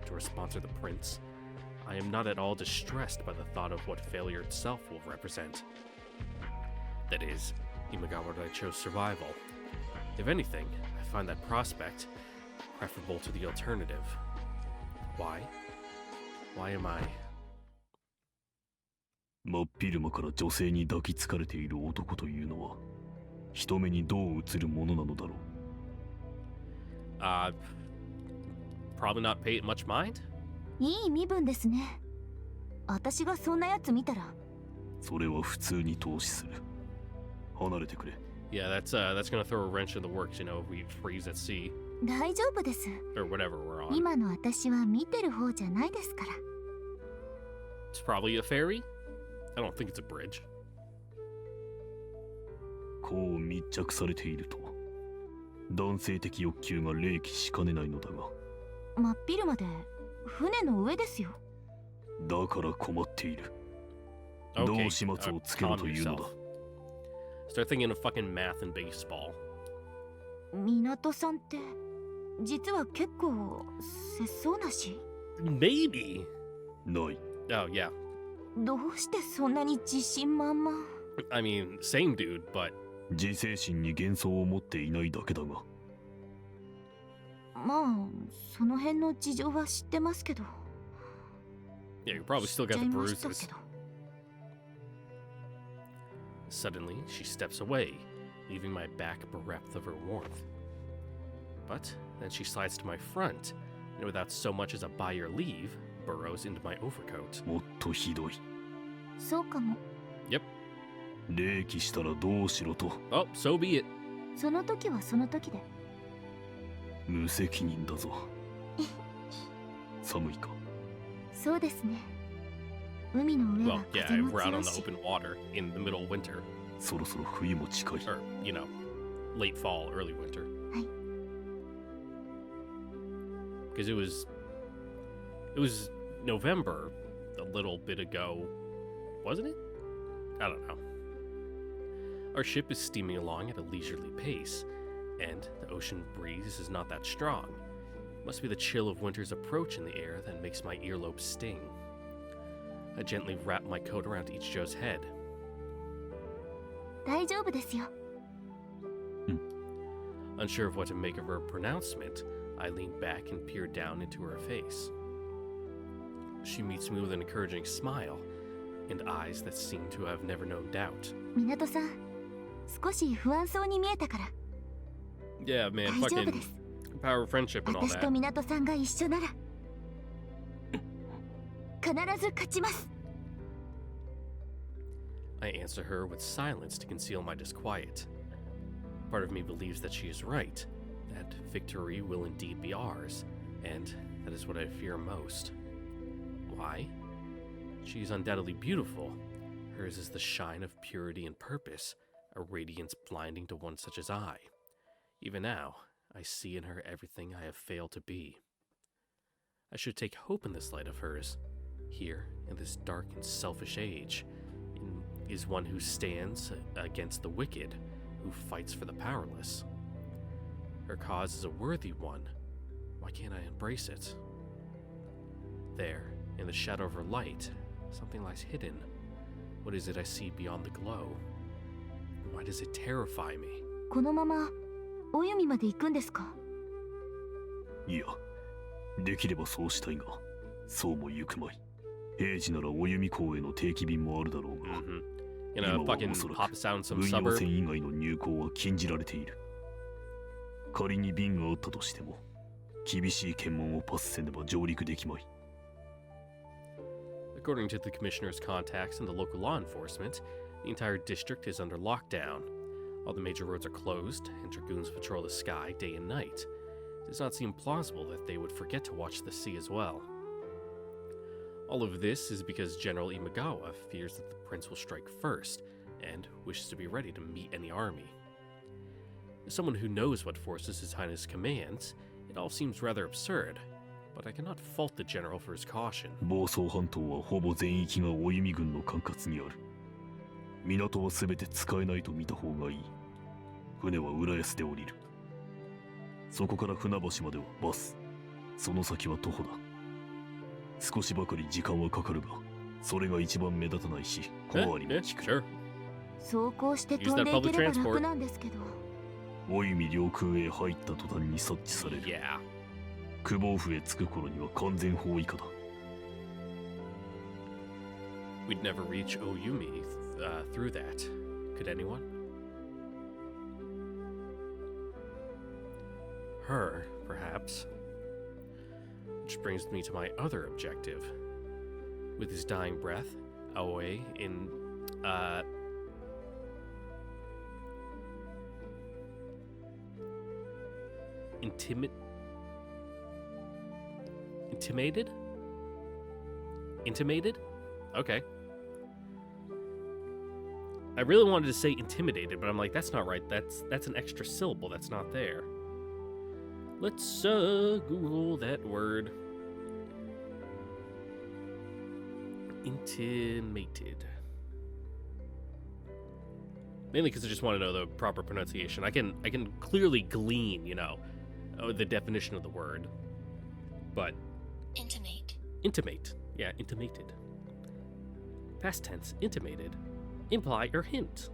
to our sponsor the prince, I am not at all distressed by the thought of what failure itself will represent. That is, Imagawa Daicho's survival. If anything, I find that prospect preferable to the alternative. Why? Why am I? 真っ昼間から女性に抱きつかれている男というのは人目にどう映るものなのだろう。Probably not pay it much mind? いい身分ですね。私がそんなやつ見たら。それは普通に投資する。離れてくれ。Yeah, that's gonna throw a wrench in the works, you know, if we freeze at sea. 大丈夫です。 Or whatever we're on. 今の私は見てる方じゃないですから。It's probably a ferry? I don't think it's a bridge. こう密着されていると男性的欲求が冷気しかねないのだが。真っ昼間で船の上ですよ。だから困っている。Okay, どう始末をつけるというのだ。Start thinking of fucking math and baseball. 港さんって実は結構節操なし。Maybe. ない。Oh yeah. どうしてそんなに自信満々。 I mean, same dude, but 自制心に幻想を持っていないだけだが。まあその辺の事情は知ってますけど。yeah, you probably still got the 知っちゃいました bruises. けど。Suddenly, she steps away, leaving my back bereft of her warmth. But then she slides to my front, and without so much as a by your leave, burrows into my overcoat. もっとひどい。そうかも。 Yep. 冷気したらどうしろと。Oh, so be it. その時はその時で。無責任だぞ。寒いか。そうですね。海の上 Well, は yeah, 風も we're out 強 on い the し。 open water in the middle of winter. そろそろ冬も近い。 Or, you know, late fall, early winter. はい。 Because it was November a little bit ago, wasn't it? I don't know. Our ship is steaming along at a leisurely pace, and the ocean breeze is not that strong. Must be the chill of winter's approach in the air that makes my earlobes sting. I gently wrap my coat around Ichijo's head. 大丈夫ですよ。 Unsure of what to make of her pronouncement, I lean back and peer down into her face. She meets me with an encouraging smile and eyes that seem to have never known doubt. 港さん、少し不安そうに見えたから。 Yeah, man, 大丈夫 fucking です。 power of friendship and all 私と that. 港さんが一緒なら必ず勝ちます。 I answer her with silence to conceal my disquiet. Part of me believes that she is right, that victory will indeed be ours, and that is what I fear most. Why? She is undoubtedly beautiful. Hers is the shine of purity and purpose, a radiance blinding to one such as I. Even now, I see in her everything I have failed to be. I should take hope in this light of hers. Here, in this dark and selfish age, is one who stands against the wicked, who fights for the powerless. Her cause is a worthy one. Why can't I embrace it? There, in the shadow of her light, something lies hidden. What is it I see beyond the glow? Why does it terrify me? このままお弓まで行くんですか。いや、できればそうしたいが、そうも行くまい。平時ならお弓港への定期便もあるだろうが、You know, fucking pop us out in some 運用 suburb. 船以外の入港は禁じられている。仮に便があったとしても、厳しい検問をパスせねば上陸できまい。According to the commissioner's contacts and the local law enforcement, the entire district is under lockdown. All the major roads are closed, and dragoons patrol the sky day and night. It does not seem plausible that they would forget to watch the sea as well. All of this is because General Imagawa fears that the prince will strike first and wishes to be ready to meet any army. As someone who knows what forces His Highness commands, it all seems rather absurd, but I cannot fault the general for his caution. 房総半島はほぼ全域がお弓軍の管轄にある。港は全て使えないと見た方がいい。船は浦安で降りる。そこから船橋まではバス。その先は徒歩だ。少しばかり時間はかかるが、それが一番目立たないし、小回りも利く。Sure. 走行して飛んでいければ楽なんですけど。お弓領空へ入った途端に察知される。Yeah. 久保府へ着く頃には完全包囲下だ。We'd never reach Oyumi through that. Could anyone? Her, perhaps. Which brings me to my other objective. With his dying breath, Aoi in Intimated? Okay. I really wanted to say intimidated, but I'm like, that's not right. That's an extra syllable that's not there. Let's Google that word. Intimated. Mainly because I just want to know the proper pronunciation. I can clearly glean, the definition of the word. But Intimate. Yeah, intimated. Past tense, intimated. Imply or hint.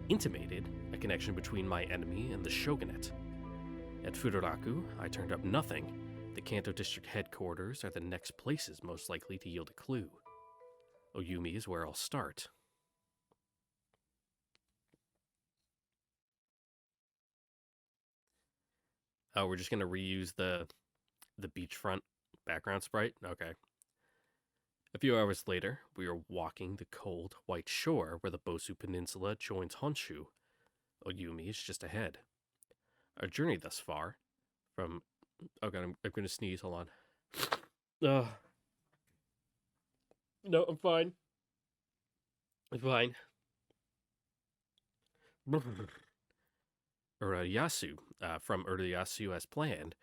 Intimated, a connection between my enemy and the shogunate. At Fudaraku, I turned up nothing. The Kanto district headquarters are the next places most likely to yield a clue. Oyumi is where I'll start. Oh, we're just gonna reuse the beachfront background sprite? Okay. A few hours later, we are walking the cold, white shore where the Bosu Peninsula joins Honshu. Oyumi is just ahead. Our journey thus far, from... Oh god, I'm gonna sneeze, hold on. No, I'm fine. I'm fine. Urayasu, from Urayasu as planned,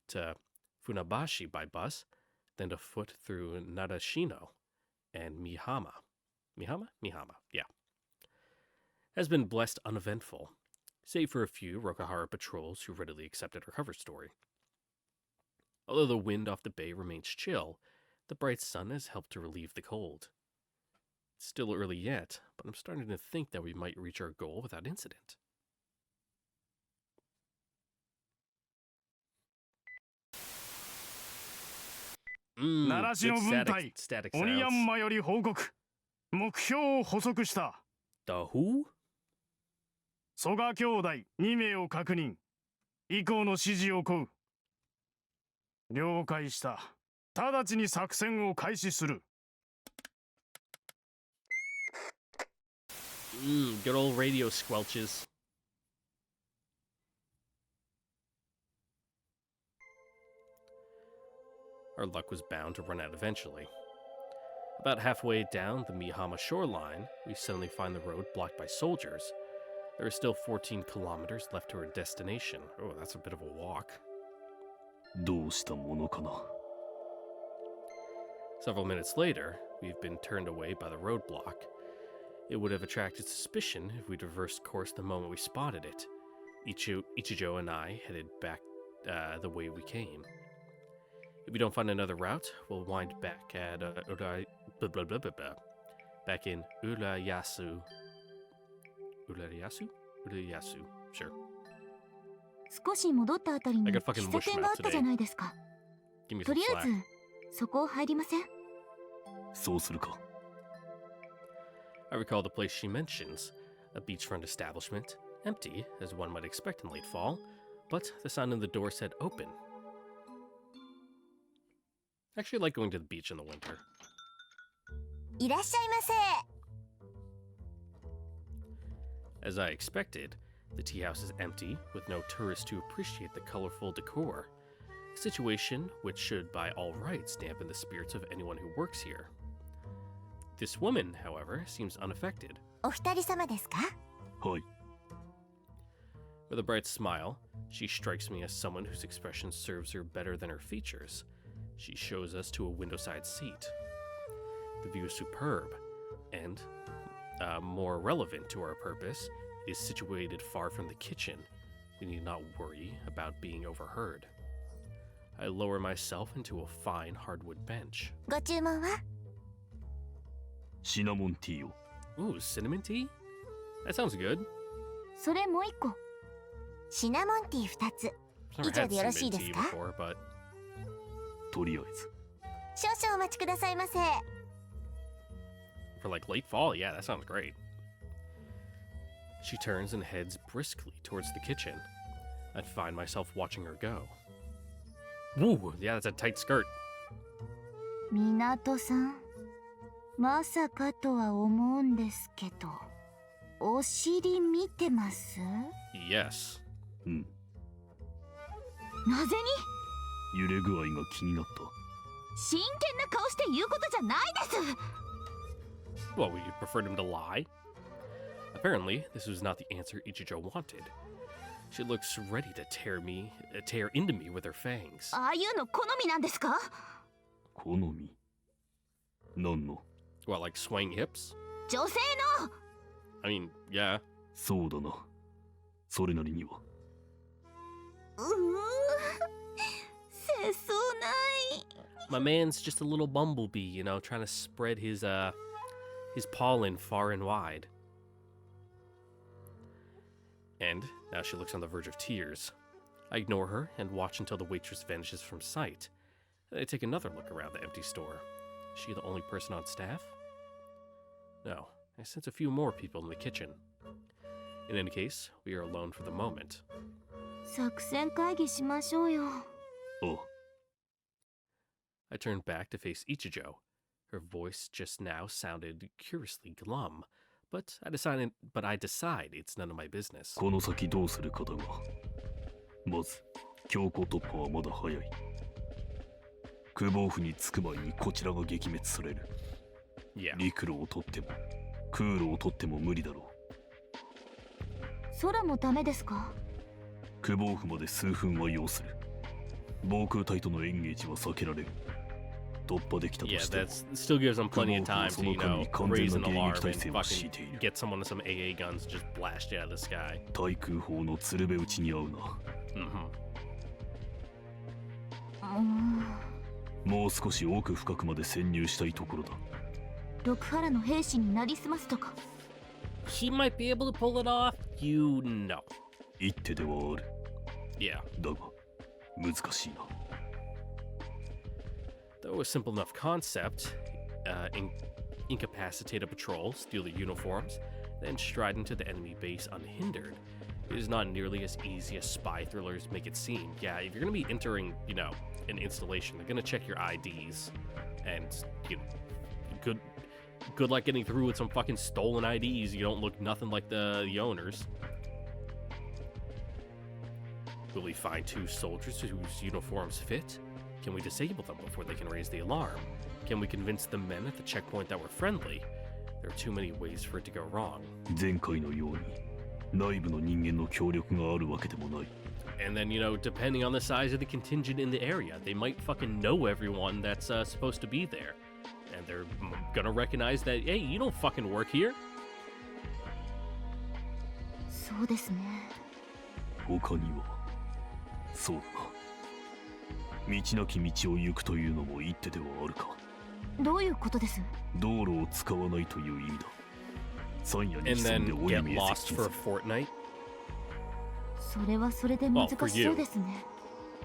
to Funabashi by bus, then to foot through Narashino and Mihama. Mihama, yeah. Has been blessed uneventful, save for a few Rokuhara patrols who readily accepted our cover story. Although the wind off the bay remains chill, the bright sun has helped to relieve the cold. It's still early yet, but I'm starting to think that we might reach our goal without incident. Static sounds. 鬼ヤンマより報告。目標を補足した。The who? 曽我兄弟2名を確認。以降の指示を請う。了解した。直ちに作戦を開始する。Good old radio squelches. Our luck was bound to run out eventually. About halfway down the Mihama shoreline, we suddenly find the road blocked by soldiers. There are still 14 kilometers left to our destination. Oh, that's a bit of a walk. どうしたものかな。 Several minutes later, we've been turned away by the roadblock. It would have attracted suspicion if we'd reversed course the moment we spotted it. Ichijo and I headed back the way we came. If we don't find another route, we'll wind back at back in Urayasu. Urayasu? Sure. 少し戻ったあたりに I got 喫 fucking 茶 mush 店があ mouth ったじゃ today. ないですか。 Give me と some りあえ slack. ずそこを入りません？そうするか。 I recall the place she mentions, a beachfront establishment, empty, as one might expect in late fall, but the sign on the door said open. I actually like going to the beach in the winter. いらっしゃいませ。 As I expected, the tea house is empty, with no tourists to appreciate the colorful decor. A situation which should by all rights dampen the spirits of anyone who works here. This woman, however, seems unaffected. お二人様ですか？はい。 With a bright smile, she strikes me as someone whose expression serves her better than her features. She shows us to a window-side seat. The view is superb, and, more relevant to our purpose, it is situated far from the kitchen. We need not worry about being overheard. I lower myself into a fine hardwood bench. ご注文は？シナモンティーを。 Ooh, cinnamon tea? That sounds good. それもう一個。シナモンティー2つ。 I've never 以上 had でよろし cinnamon いです tea か？ before, but とりあえず。少々お待ちくださいませ。 for like late fall, yeah, that sounds great. She turns and heads briskly towards the kitchen. I find myself watching her go. Woo, yeah, that's a tight skirt. 港さん、まさかとは思うんですけど、お尻見てます？ Yes. うん。なぜに？揺れ具合が気になった。真剣な顔して言うことじゃないです。 Well, we preferred him to lie. Apparently, this was not the answer Ichijo wanted. She looks ready to tear into me with her fangs. ああいうの好みなんですか？好み。何の？ What, like swaying hips? 女性の。 I mean, yeah. そうだな。それなりには。切ない。 My man's just a little bumblebee, you know, trying to spread his pollen far and wide. And now she looks on the verge of tears. I ignore her and watch until the waitress vanishes from sight. Then I take another look around the empty store. Is she the only person on staff? No, I sense a few more people in the kitchen. In any case, we are alone for the moment. 作戦会議しましょうよ。あ、 I turn back to face Ichijo. Her voice just now sounded curiously glum, but I decide it's none of my business. この先どうするかだが。まず、強行突破はまだ早い。久保府に着く前にこちらが撃滅される。Yeah. 陸路を取っても、空路を取っても無理だろう。空もダメですか？久保府まで数分は要する。防空隊とのエンゲージは避けられる。突破できたと Yeah, しても that still gives them plenty of time to, you know, raise an alarm and 態勢を敷いてい fucking る。 get someone with some AA guns and just blast you out of the sky. 対空砲の鶴瓶打ちに合うな。もう少し奥深くまで潜入したいところだ。六原の兵士になりすますとか。She might be able to pull it off, you know. 一手ではある。 Yeah. だが、難しいな。 Though a simple enough concept, incapacitate a patrol, steal their uniforms, then stride into the enemy base unhindered. It is not nearly as easy as spy thrillers make it seem. Yeah, if you're going to be entering, you know, an installation, they're going to check your IDs. And, you know, good luck getting through with some fucking stolen IDs. You don't look nothing like the owners. Will we find two soldiers whose uniforms fit? Can we disable them before they can raise the alarm? Can we convince the men at the checkpoint that we're friendly? There are too many ways for it to go wrong. 前回のように内部の人間の協力があるわけでもない。 And then, you know, depending on the size of the contingent in the area, they might fucking know everyone that's supposed to be there. And they're gonna recognize that, hey, you don't fucking work here. そうですね。他には、そうだな。道なき道を行くというのも一手ではあるか。どういうことです？道路を使わないという意味だ。山野に And 潜んで then 追い get 見え lost 接近 for す a る。 fortnight. それはそれで難しそうですね。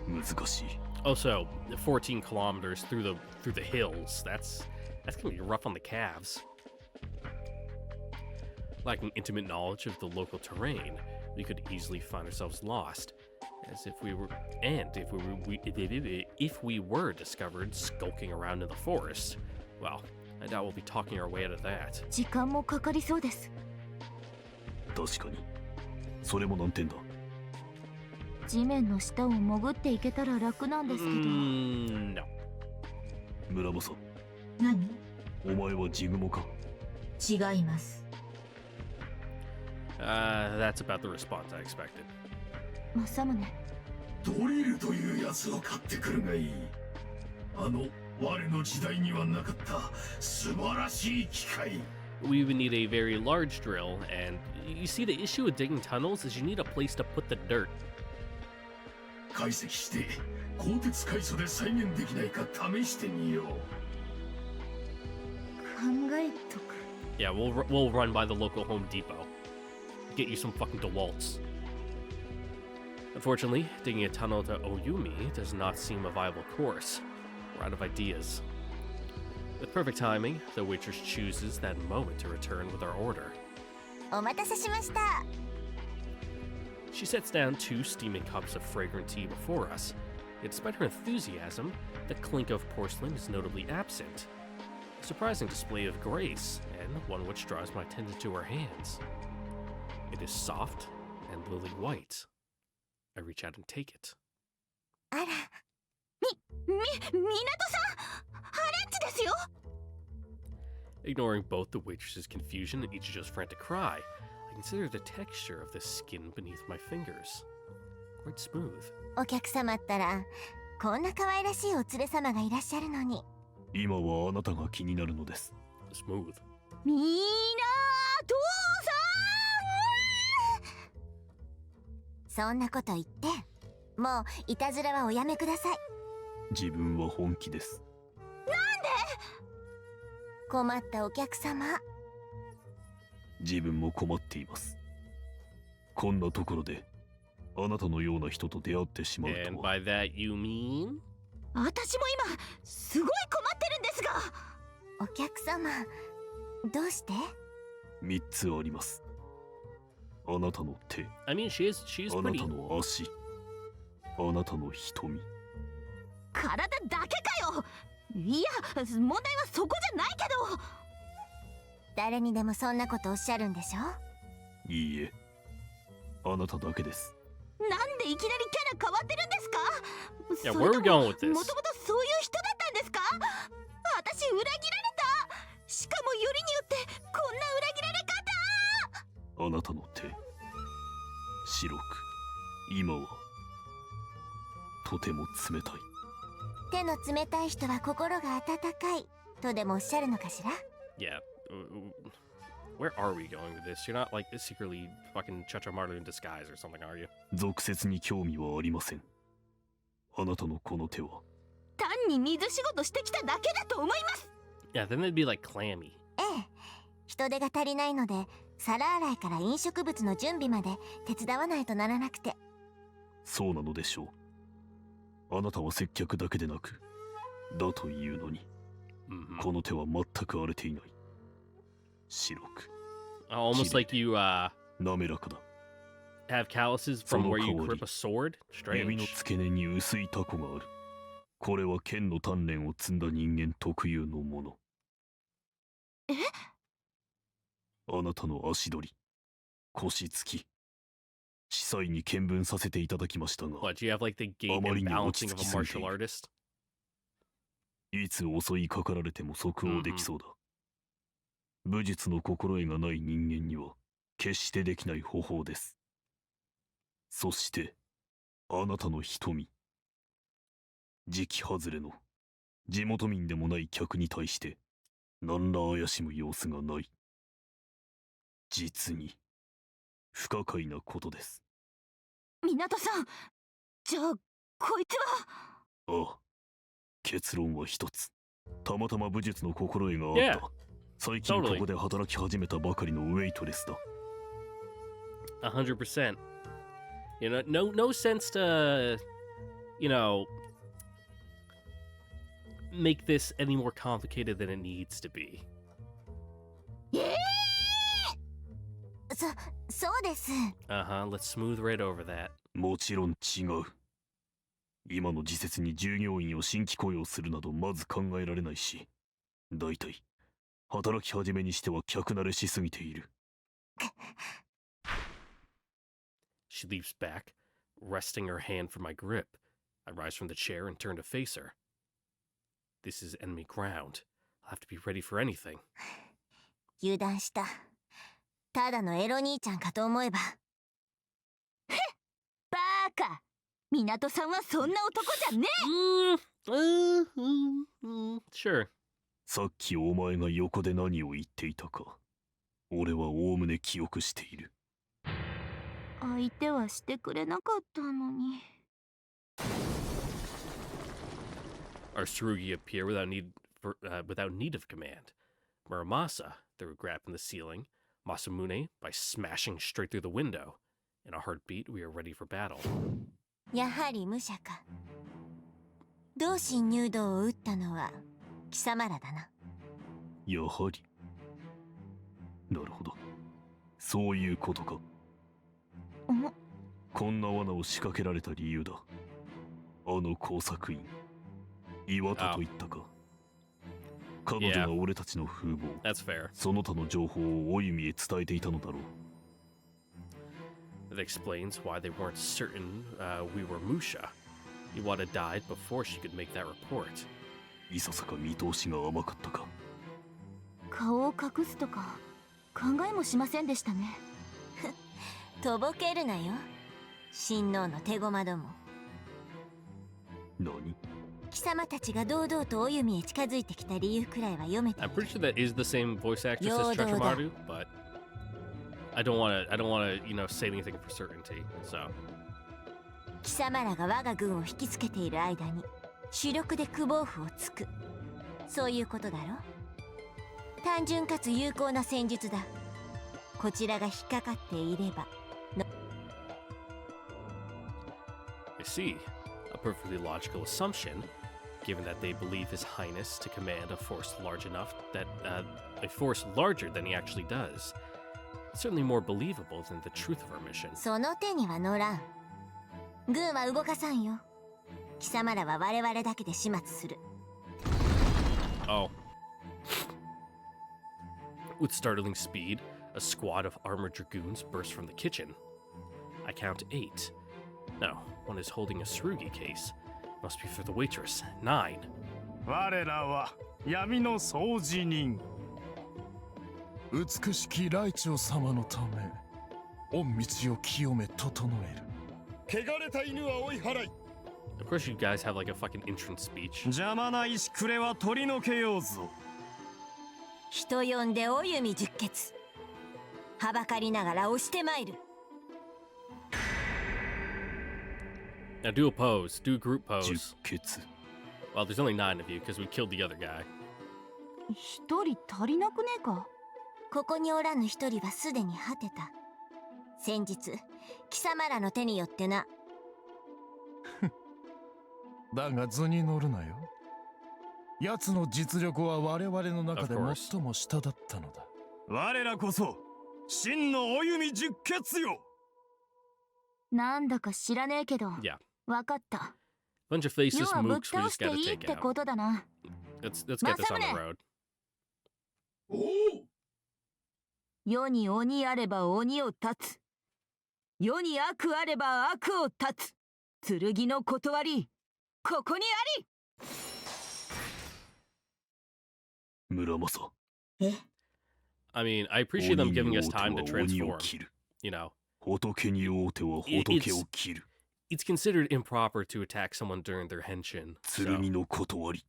難しい。 Also, 14 kilometers through the hills. That's gonna be rough on the calves. Lacking intimate knowledge of the local terrain, we could easily find ourselves lost. As if we were, and if we were discovered skulking around in the forest, well, I doubt we'll be talking our way out of that. 時間もかかりそうです。確かに。それも難点だ。地面の下を潜っていけたら楽なんですけど。No. 村正、何？お前はジグモか？違います。That's about the response I expected. 政宗。ドリルというやつを買ってくるがいい。我の時代にはなかった素晴らしい機械。We would need a very large drill, and you see, the issue with digging tunnels is you need a place to put the dirt. 解析して鋼鉄階層で再現できないか試してみよう。考えとく。Yeah, we'll run by the local Home Depot. Get you some fucking DeWalt's. Unfortunately, digging a tunnel to Oyumi does not seem a viable course. We're out of ideas. With perfect timing, the waitress chooses that moment to return with our order. お待たせしました。 She sets down 2 steaming cups of fragrant tea before us. Yet despite her enthusiasm, the clink of porcelain is notably absent. A surprising display of grace, and one which draws my attention to her hands. It is soft and lily white. I reach out and take it. あら、港さん、ハレンチですよ。 Ignoring both the waitress's confusion and Ichijo's frantic cry, I consider the texture of the skin beneath my fingers. Quite smooth. お客様ったら、こんな可愛らしいお連れ様がいらっしゃるのに。今はあなたが気になるのです。Smooth. みなとさん、そんなこと言って、もういたずらはおやめください。自分は本気です。困ったお客様。自分も困っています。こんなところであなたのような人と出会ってしまうと And は。 by that you mean? 私も今すごい困ってるんですが。お客様、どうして？ 3つあります。あなたの手、 I mean, she's あな pretty. たの足、あなたの瞳。体だけかよ。いや、問題はそこじゃないけど。誰にでもそんなことおっしゃるんでしょ？いいえ、あなただけです。なんでいきなりキャラ変わってるんですか？ Yeah, そ where れ are we とも going with this? もともとそういう人だったんですか？私裏切られた。しかもよりによってこんな裏切られ方。あなたの手、白く、今はとても冷たい。手の冷たい人は心が温かいとでもおっしゃるのかしら？ Yeah. Where are we going with this? You're not like secretly fucking Chachamarru in disguise or something, are you? 俗説に興味はありません。あなたのこの手は単に水仕事してきただけだと思います。 Yeah, then they'd be like clammy. ええ、人手が足りないので皿洗いから飲食物の準備まで手伝わないとならなくて。そうなのでしょう。あなたは接客だけでなくだというのに、Mm-hmm. この手は全く荒れていない。白く Almost like you 滑らかだ。 have calluses from where you grip a sword. 指の Strange. 付け根に薄いタコがある。これは剣の鍛錬を積んだ人間特有のもの。え？あなたの足取り、腰つき、司祭に見聞させていただきましたが、 What, you have like the gait and balancing of a martial artist? いつ襲いかかられても即応できそうだ。武術の心得がない人間には決してできない方法です。そしてあなたの瞳、時期外れの地元民でもない客に対して何ら怪しむ様子がない。実に不可解なことです。港さん、じゃあこいつは？ああ、結論は一つ。たまたま武術の心得があった。Yeah, 最近ここで働き始めたばかりのウェイトレスだ。100%. You know, no sense to, you know, make this any more complicated than it needs to be. そうです。Uh-huh, let's smooth right over that. もちろん違う。今の時節に従業員を新規雇用するなどまず考えられないし、だいたい働き始めにしては客慣れしすぎている。She leaps back, wresting her hand from my grip. I rise from the chair and turn to face her. This is enemy ground. I'll have to be ready for anything. 油断した。ただのエロ兄ちゃんかと思えば。バーカ、港さんはそんな男じゃねえ。Sure. さっきお前が横で何を言っていたか、俺はおおむね記憶している。相手はしてくれなかったのに。Our Tsurugi appear without need of command. Muramasa through a grab in the ceiling. Masamune by smashing straight through the window. In a heartbeat, we are ready for battle. やはり武者か。同心入道を撃ったのは貴様らだな。やはり。なるほど。そういうことか。こんな罠を仕掛けられた理由だ。あの工作員。岩田と言ったか。彼女が俺たちの風貌、その他の情報をお弓へ伝えていたのだろう。That explains why they weren't certain we were Musha. Iwata died before she could make that report. いささか見通しが甘かったか。顔を隠すとか考えもしませんでしたね。とぼけるなよ。親王の手駒ども。何？貴様たちが堂々とお弓へ近づいてきた理由くらいは読めた。I'm pretty sure that is the same voice actress as Chochomaru, but I don't want to, say anything for certainty. So. 貴様らが我が軍を引きつけている間に主力で久保府を突く。そういうことだろ。単純かつ有効な戦術だ。こちらが引っかかっていれば。I see. A perfectly logical assumption, given that they believe His Highness to command a force large enough that a force larger than he actually does. It's certainly more believable than the truth of our mission. その手には乗らん。軍は動かさんよ。貴様らは我々だけで始末する。Oh. With startling speed, a squad of armored dragoons burst from the kitchen. I count 8. No, one is holding a Tsurugi case. Must be for the waitress. 9. 我らは闇の掃除人。美しきライチョウ様のため、御道を清め整える。汚れた犬は追い払い。Of course, you guys have like a fucking entrance speech. 邪魔な石くれは取り除けようぞ。人呼んでお弓十血。はばかりながら押してまいる。Now do a pose. Do a group pose. 十血。Well, there's only 9 of you because we killed the other guy. 一人足りなくねえか。ここにおらぬ一人はすでに果てた。先日、貴様らの手によってな。だが図に乗るなよ。奴の実力は我々の中で最も下だったのだ。我らこそ真のお弓十血よ。なんだか知らねえけど。Yeah. わかった。Bunch of faceless 要はぶっ mooks we 倒 just してい gotta いっ take てこ out. とだな。Let's get this on the road. 世に鬼あれば鬼を断つ。世に悪あれば悪を断つ。剣の断り、ここにあり。村正。I mean, I appreciate them giving us time to transform. You know. 仏に王手は仏を切る。It's considered improper to attack someone during their henshin. 剣の断り、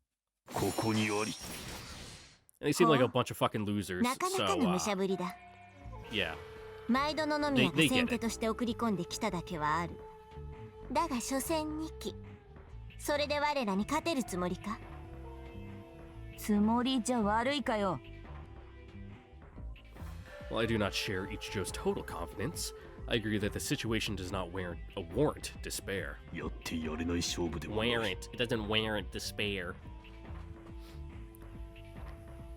ここにあり。And they seem like a bunch of fucking losers. なかなかの武者ぶりだ。Yeah. 毎度の宮が先手として送り込んできただけはある。だが所詮2機。それで我らに勝てるつもりか？つもりじゃ悪いかよ。While I do not share Ichijo's total confidence, I agree that the situation does not warrant despair. やってやれない勝負でもない。Warrant. It doesn't warrant despair.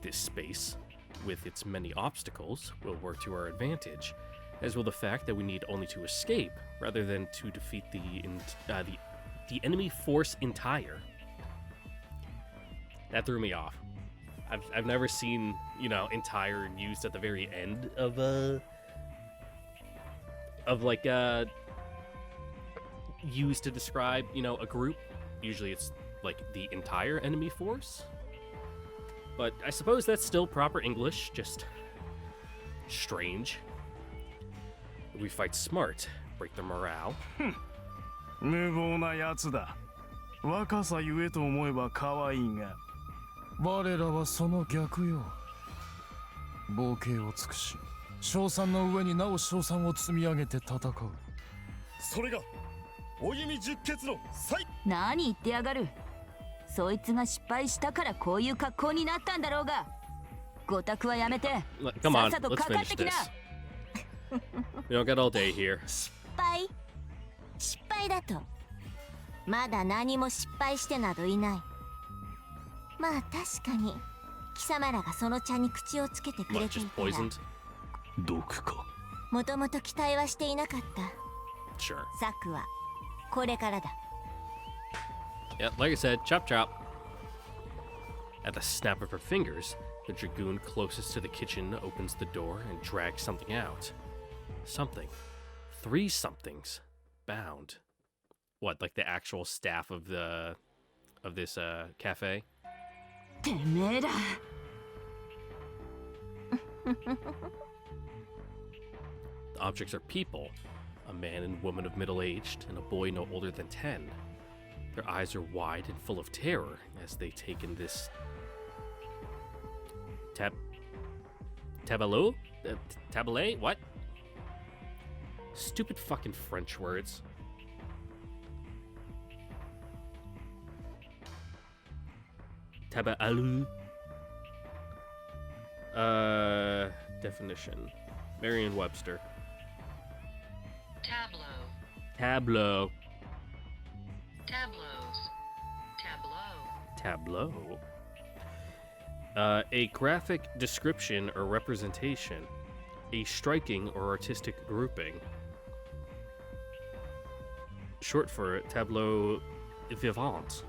This space, with its many obstacles, will work to our advantage, as will the fact that we need only to escape rather than to defeat the enemy force entire. That threw me off. I've never seen, entire used at the very end of used to describe, you know, a group. Usually it's like the entire enemy force. But I suppose that's still proper English, just strange. We fight smart, break their morale. 無謀なやつだ。若さゆえと思えば可愛いが。我らはその逆よ。冒険を尽くし、賞賛の上になお賞賛を積み上げて戦う。それがお弓十傑の最。何言ってやがる。そいつが失敗したからこういう格好になったんだろうが。ごたくはやめて、Come さ on, っさと let's かかっ finish てきな。 this. We don't get all day here. 失敗だと。まだ何も失敗してなどいない。まあ確かに貴様らがその茶に口をつけてくれ What, てい just たら poisoned? 毒か。もともと期待はしていなかった。 Sure. 策はこれからだ。 Yeah, like I said, chop chop. At the snap of her fingers, the dragoon closest to the kitchen opens the door and drags something out. Something. 3 somethings. Bound. What, like the actual staff of this cafe? てめえだ。The objects are people, a man and woman of middle aged, and a boy no older than 10. Their eyes are wide and full of terror as they take in this tableau? Tablet? What? Stupid fucking French words. Tableau. Definition. Merriam-Webster. Tableau. Tableau. A graphic description or representation, a striking or artistic grouping. Short for tableau vivant.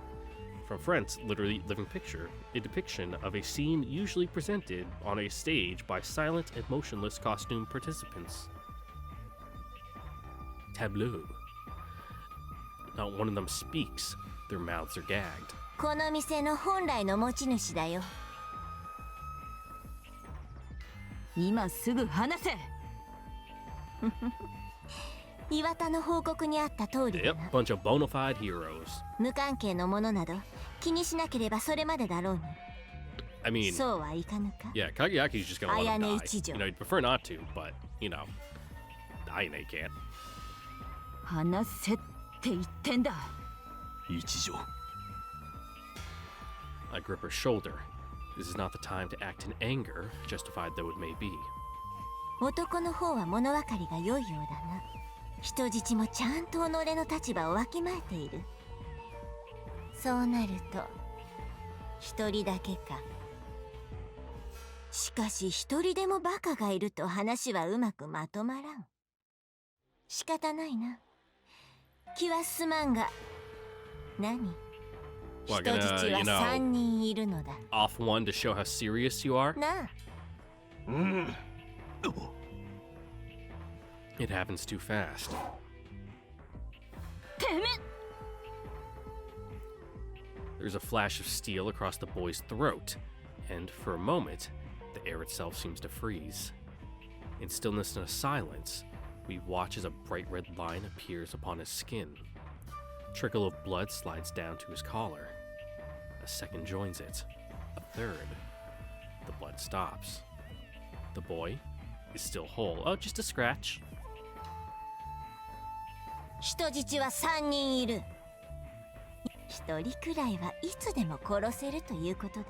From French, literally living picture, a depiction of a scene usually presented on a stage by silent and motionless costume participants. Tableau. Not one of them speaks, their mouths are gagged. この店の本来の持ち主だよ。今すぐ話せ。岩田の報告にあった通りだ Yep, な。 bunch of bona fide heroes. 無関係のものなど気にしなければそれまでだろうに。 I mean, そうはいかぬか。 yeah, Kageyaki's just gonna let him Ayane die. Ichijo. You know, he'd prefer not to, but, you know, Ayane can't. 話せって言ってんだ。一条。I grip her shoulder. This is not the time to act in anger, justified though it may be. 男の方は物分かりが良いようだな。人質もちゃんと己の立場をわきまえている。そうなると一人だけか。しかし一人でもバカがいると話はうまくまとまらん。仕方ないな。気はすまんが。何？ Well, 人質 gonna, は you 3 know, 人いるのだ。 off one to show how serious you are? なあ。It happens too fast. てめえ。 There's a flash of steel across the boy's throat, and for a moment, the air itself seems to freeze. In stillness and a silence, we watch as a bright red line appears upon his skin. A trickle of blood slides down to his collar. A second joins it. A third. The blood stops. The boy is still whole. Oh, just a scratch. 人質は3人いる。1人くらいはいつでも殺せるということだ。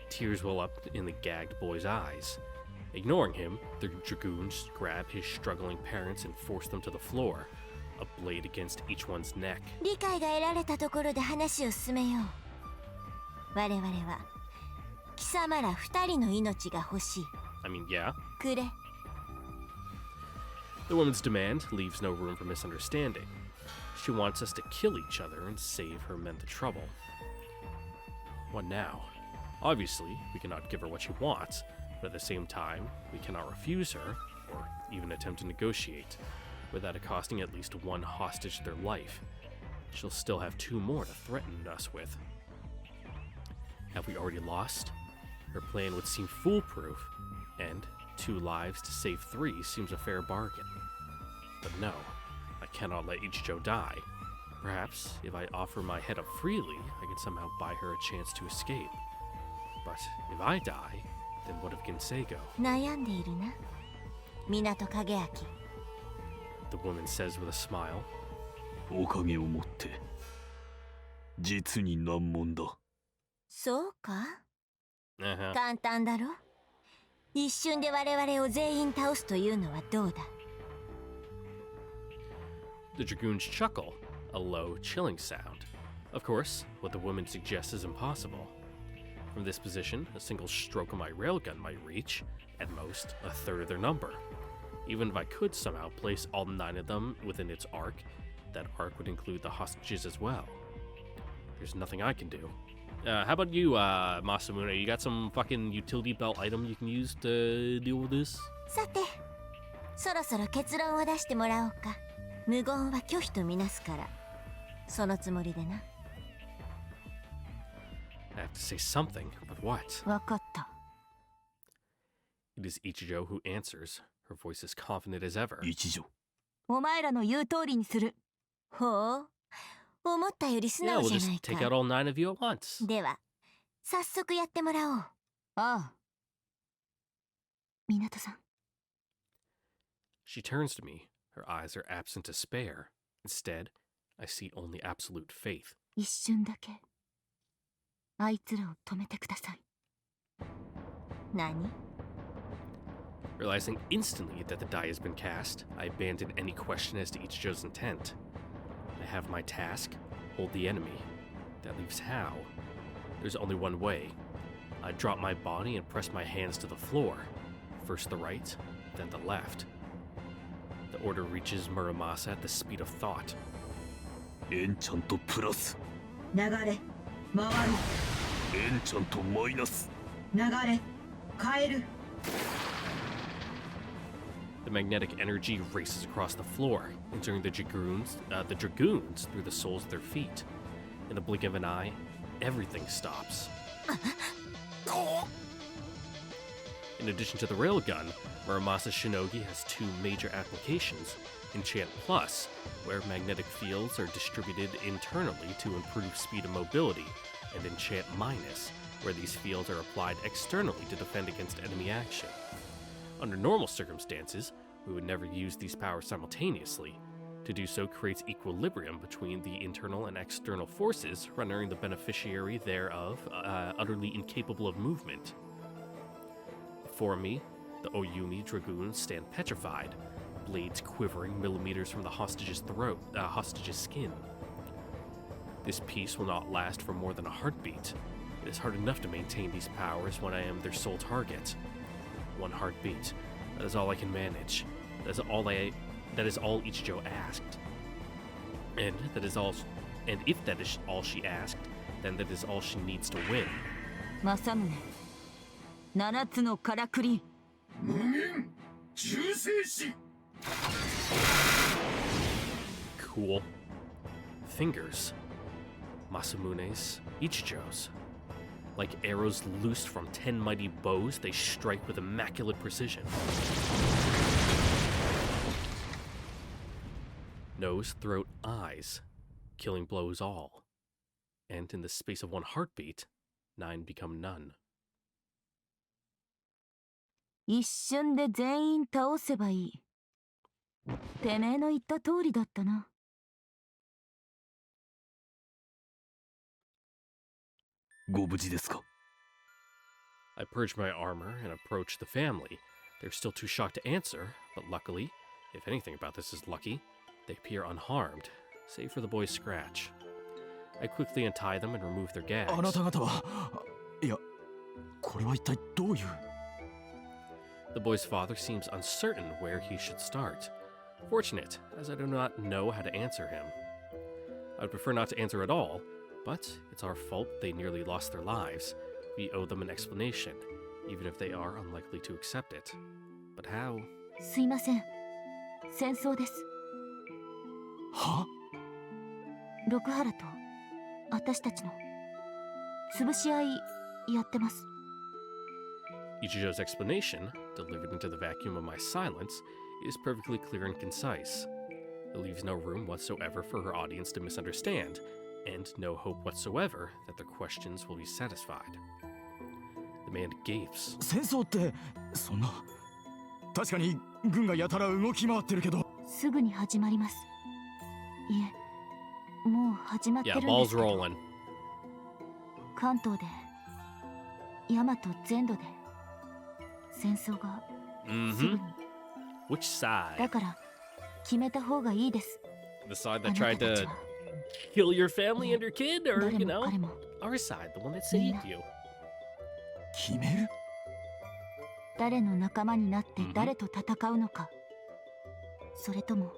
Tears well up in the gagged boy's eyes. Ignoring him, the dragoons grab his struggling parents and force them to the floor, a blade against each one's neck. 理解が得られたところで話を進めよう。我々は貴様ら2人の命が欲しい。 I mean, yeah. くれ。 The woman's demand leaves no room for misunderstanding. She wants us to kill each other and save her men the trouble. What now? Obviously, we cannot give her what she wants, but at the same time, we cannot refuse her or even attempt to negotiate. without it costing at least one hostage their life. She'll still have 2 more to threaten us with. Have we already lost? Her plan would seem foolproof, and 2 lives to save 3 seems a fair bargain. But no, I cannot let Ichijo die. Perhaps, if I offer my head up freely, I can somehow buy her a chance to escape. But if I die, then what of Ginseigo? 悩んでいるな、港影明。 The woman says with a smile. おかげをもって実に難問だ。そうか、 Uh-huh. 簡単だろ。一瞬で我々を全員倒すというのはどうだ。 The dragoons chuckle, a low, chilling sound. Of course, what the woman suggests is impossible. From this position, a single stroke of my railgun might reach, at most, a third of their number. Even if I could somehow place all 9 of them within its arc, that arc would include the hostages as well. There's nothing I can do. How about you, Masamune? You got some fucking utility belt item you can use to deal with this? さて、そろそろ結論を出してもらおうか。無言は拒否とみなすから、そのつもりでな。 I have to say something, but what? わかった。 It is Ichijo who answers, her voice as confident as ever. 一条。お前らの言う通りにする。ほう、思ったより素 Yeah, 直 we'll じゃない just take か。 out all 9 of you at once. では、早速やってもらおう。ああ。港さん。 She turns to me. Her eyes are absent despair. Instead, I see only absolute faith. 一瞬だけあいつらを止めてください。何？ Realizing instantly that the die has been cast, I abandon any question as to Ichijo's intent. I have my task, hold the enemy. That leaves how? There's only one way. I drop my body and press my hands to the floor. First the right, then the left. The order reaches Muramasa at the speed of thought. エンチャントプラス。流れ回る。エンチャントマイナス。流れ変える。 The magnetic energy races across the floor, entering the dragoons through the soles of their feet. In the blink of an eye, everything stops. In addition to the railgun, Muramasa's Shinogi has 2 major applications: Enchant Plus, where magnetic fields are distributed internally to improve speed and mobility, and Enchant Minus, where these fields are applied externally to defend against enemy action. Under normal circumstances, we would never use these powers simultaneously. To do so creates equilibrium between the internal and external forces, rendering the beneficiary thereof utterly incapable of movement. Before me, the Oyumi dragoons stand petrified, blades quivering millimeters from the hostage's skin. This peace will not last for more than a heartbeat. It is hard enough to maintain these powers when I am their sole target. 1 heartbeat. That is all I can manage. That is all Ichijo asked. And if that is all she asked, then that is all she needs to win. 政宗。7つのからくり。無限忠誠心。 Cool. Fingers. Masamune's, Ichijo's. Like arrows loosed from 10 mighty bows, they strike with immaculate precision. Nose, throat, eyes. Killing blows all. And in the space of 1 heartbeat, 9 become none. 一瞬で全員倒せばいい。てめえの言った通りだったな。ご無事ですか？ I purge my armor and approach the family. They're still too shocked to answer, but luckily, if anything about this is lucky, they appear unharmed, save for the boy's scratch. I quickly untie them and remove their gags. あなた方は、いや、これは一体どういう。 The boy's father seems uncertain where he should start. Fortunate, as I do not know how to answer him. I would prefer not to answer at all, but it's our fault they nearly lost their lives. We owe them an explanation, even if they are unlikely to accept it. But how? すいません。戦争です。は？六原と私たちの潰し合いやってます。Ichijo's explanation, delivered into the vacuum of my silence, is perfectly clear and concise. It leaves no room whatsoever for her audience to misunderstand, and no hope whatsoever that their questions will be satisfied. The man gapes. 戦争ってそんな。確かに軍がやたら動き回ってるけど。すぐに始まります。いえ、もう始まってる Yeah, んで balls すけど。 rolling. 関東で、大和全土で戦争がすぐに。Which side? だから決めた方がいいです。 The side that tried to kill your family and your kid, or you know, our side, the one that saved you. 決める？誰の仲間になって誰と戦うのか、それとも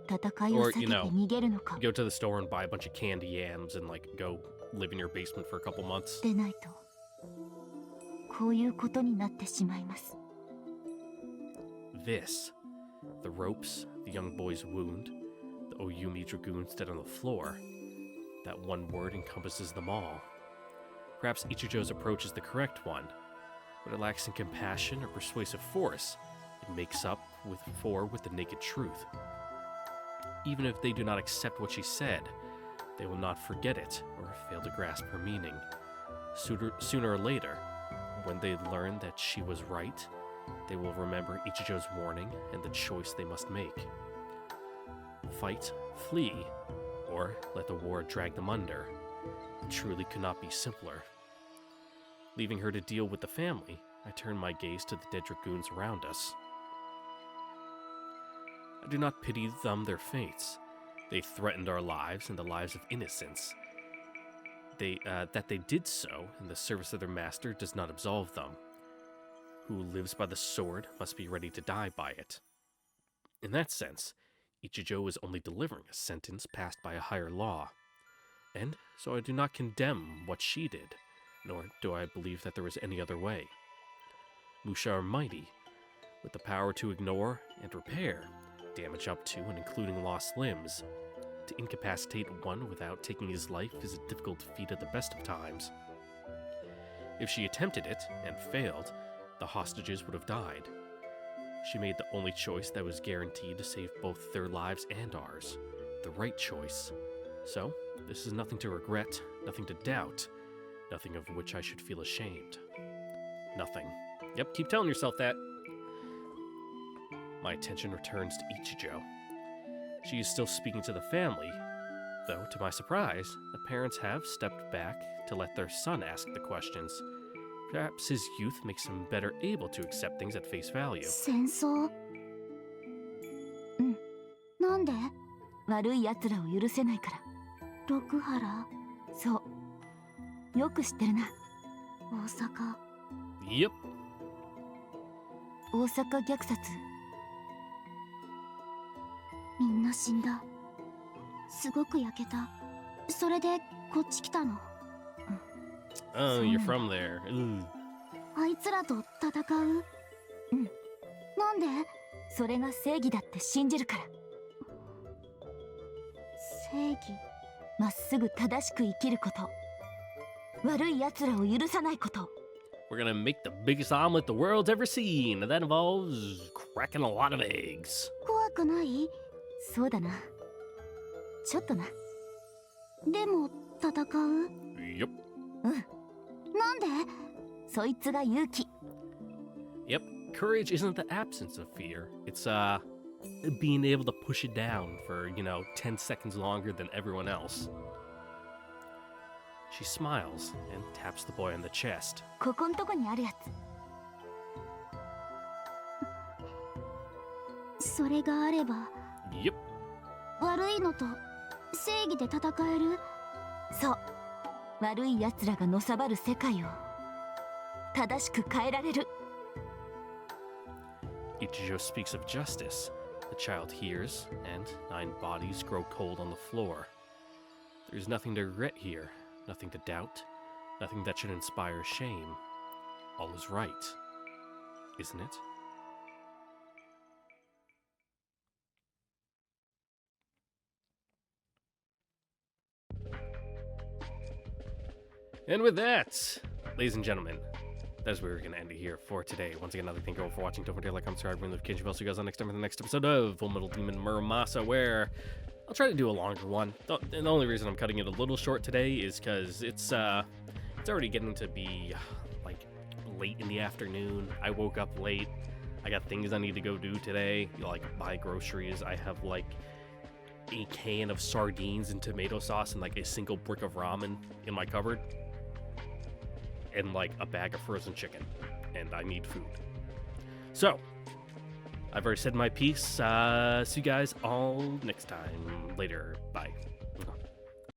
戦いを避けて逃げるのか。 Go to the store and buy a bunch of candy yams and like go live in your basement for a couple months. でないとこういうことになってしまいます。 This, the ropes, the young boy's wound, the Oyumi dragoons dead on the floor. That one word encompasses them all. Perhaps Ichijo's approach is the correct one. What it lacks in compassion or persuasive force, it makes up with the naked truth. Even if they do not accept what she said, they will not forget it or fail to grasp her meaning. Sooner or later, when they learn that she was right, they will remember Ichijo's warning and the choice they must make. Fight, flee, or let the war drag them under. It truly could not be simpler. Leaving her to deal with the family, I turn my gaze to the dead dragoons around us. I do not pity them their fates. They threatened our lives and the lives of innocents. That they did so in the service of their master does not absolve them. Who lives by the sword must be ready to die by it. In that sense, Ichijo is only delivering a sentence passed by a higher law. And so I do not condemn what she did, nor do I believe that there is any other way. Musha are mighty, with the power to ignore and repair damage up to and including lost limbs. To incapacitate one without taking his life is a difficult feat at the best of times. If she attempted it and failed, the hostages would have died. She made the only choice that was guaranteed to save both their lives and ours. The right choice. So, this is nothing to regret, nothing to doubt, nothing of which I should feel ashamed. Nothing. Yep, keep telling yourself that. My attention returns to Ichijo. She is still speaking to the family, though, to my surprise, the parents have stepped back to let their son ask the questions. Perhaps his youth makes him better able to accept things at face value. 戦争？うん。なんで？悪い奴らを許せないから。六原？そう。よく知ってるな。大阪。Yep. 大阪虐殺。みんな死んだ。すごく焼けた。それでこっち来たの。Oh, you're from there. Ooh. あいつらと戦う？うん。なんで？それが正義だって信じるから。正義？まっすぐ正しく生きること。悪い奴らを許さないこと。We're gonna make the biggest omelet the world's ever seen, and that involves cracking a lot of eggs. 怖くない？そうだな。ちょっとな。でも戦う？ Yep. うん。なんで？そいつが勇気。Yep. Courage isn't the absence of fear. It's being able to push it down for, 10 seconds longer than everyone else. She smiles and taps the boy on the chest. ここんとこにあるやつ。それがあれば。Yep. 悪いのと正義で戦える。そう。悪い奴らがのさばる世界を正しく変えられる。Ichijo speaks of justice. The child hears, and 9 bodies grow cold on the floor. There's nothing to regret here, nothing to doubt, nothing that should inspire shame. All is right, isn't it? And with that, ladies and gentlemen, that's where we're going to end it here for today. Once again, I'd like to thank you all for watching. Don't forget to like, comment, subscribe, and notification bell so you guys on next time for the next episode of Full Metal Demon Muramasa, where I'll try to do a longer one. The only reason I'm cutting it a little short today is because it's already getting to be like late in the afternoon. I woke up late. I got things I need to go do today, like buy groceries. I have like a can of sardines and tomato sauce and like a single brick of ramen in my cupboard, and like a bag of frozen chicken, and I need food. So, I've already said my piece. See you guys all next time. Later. Bye.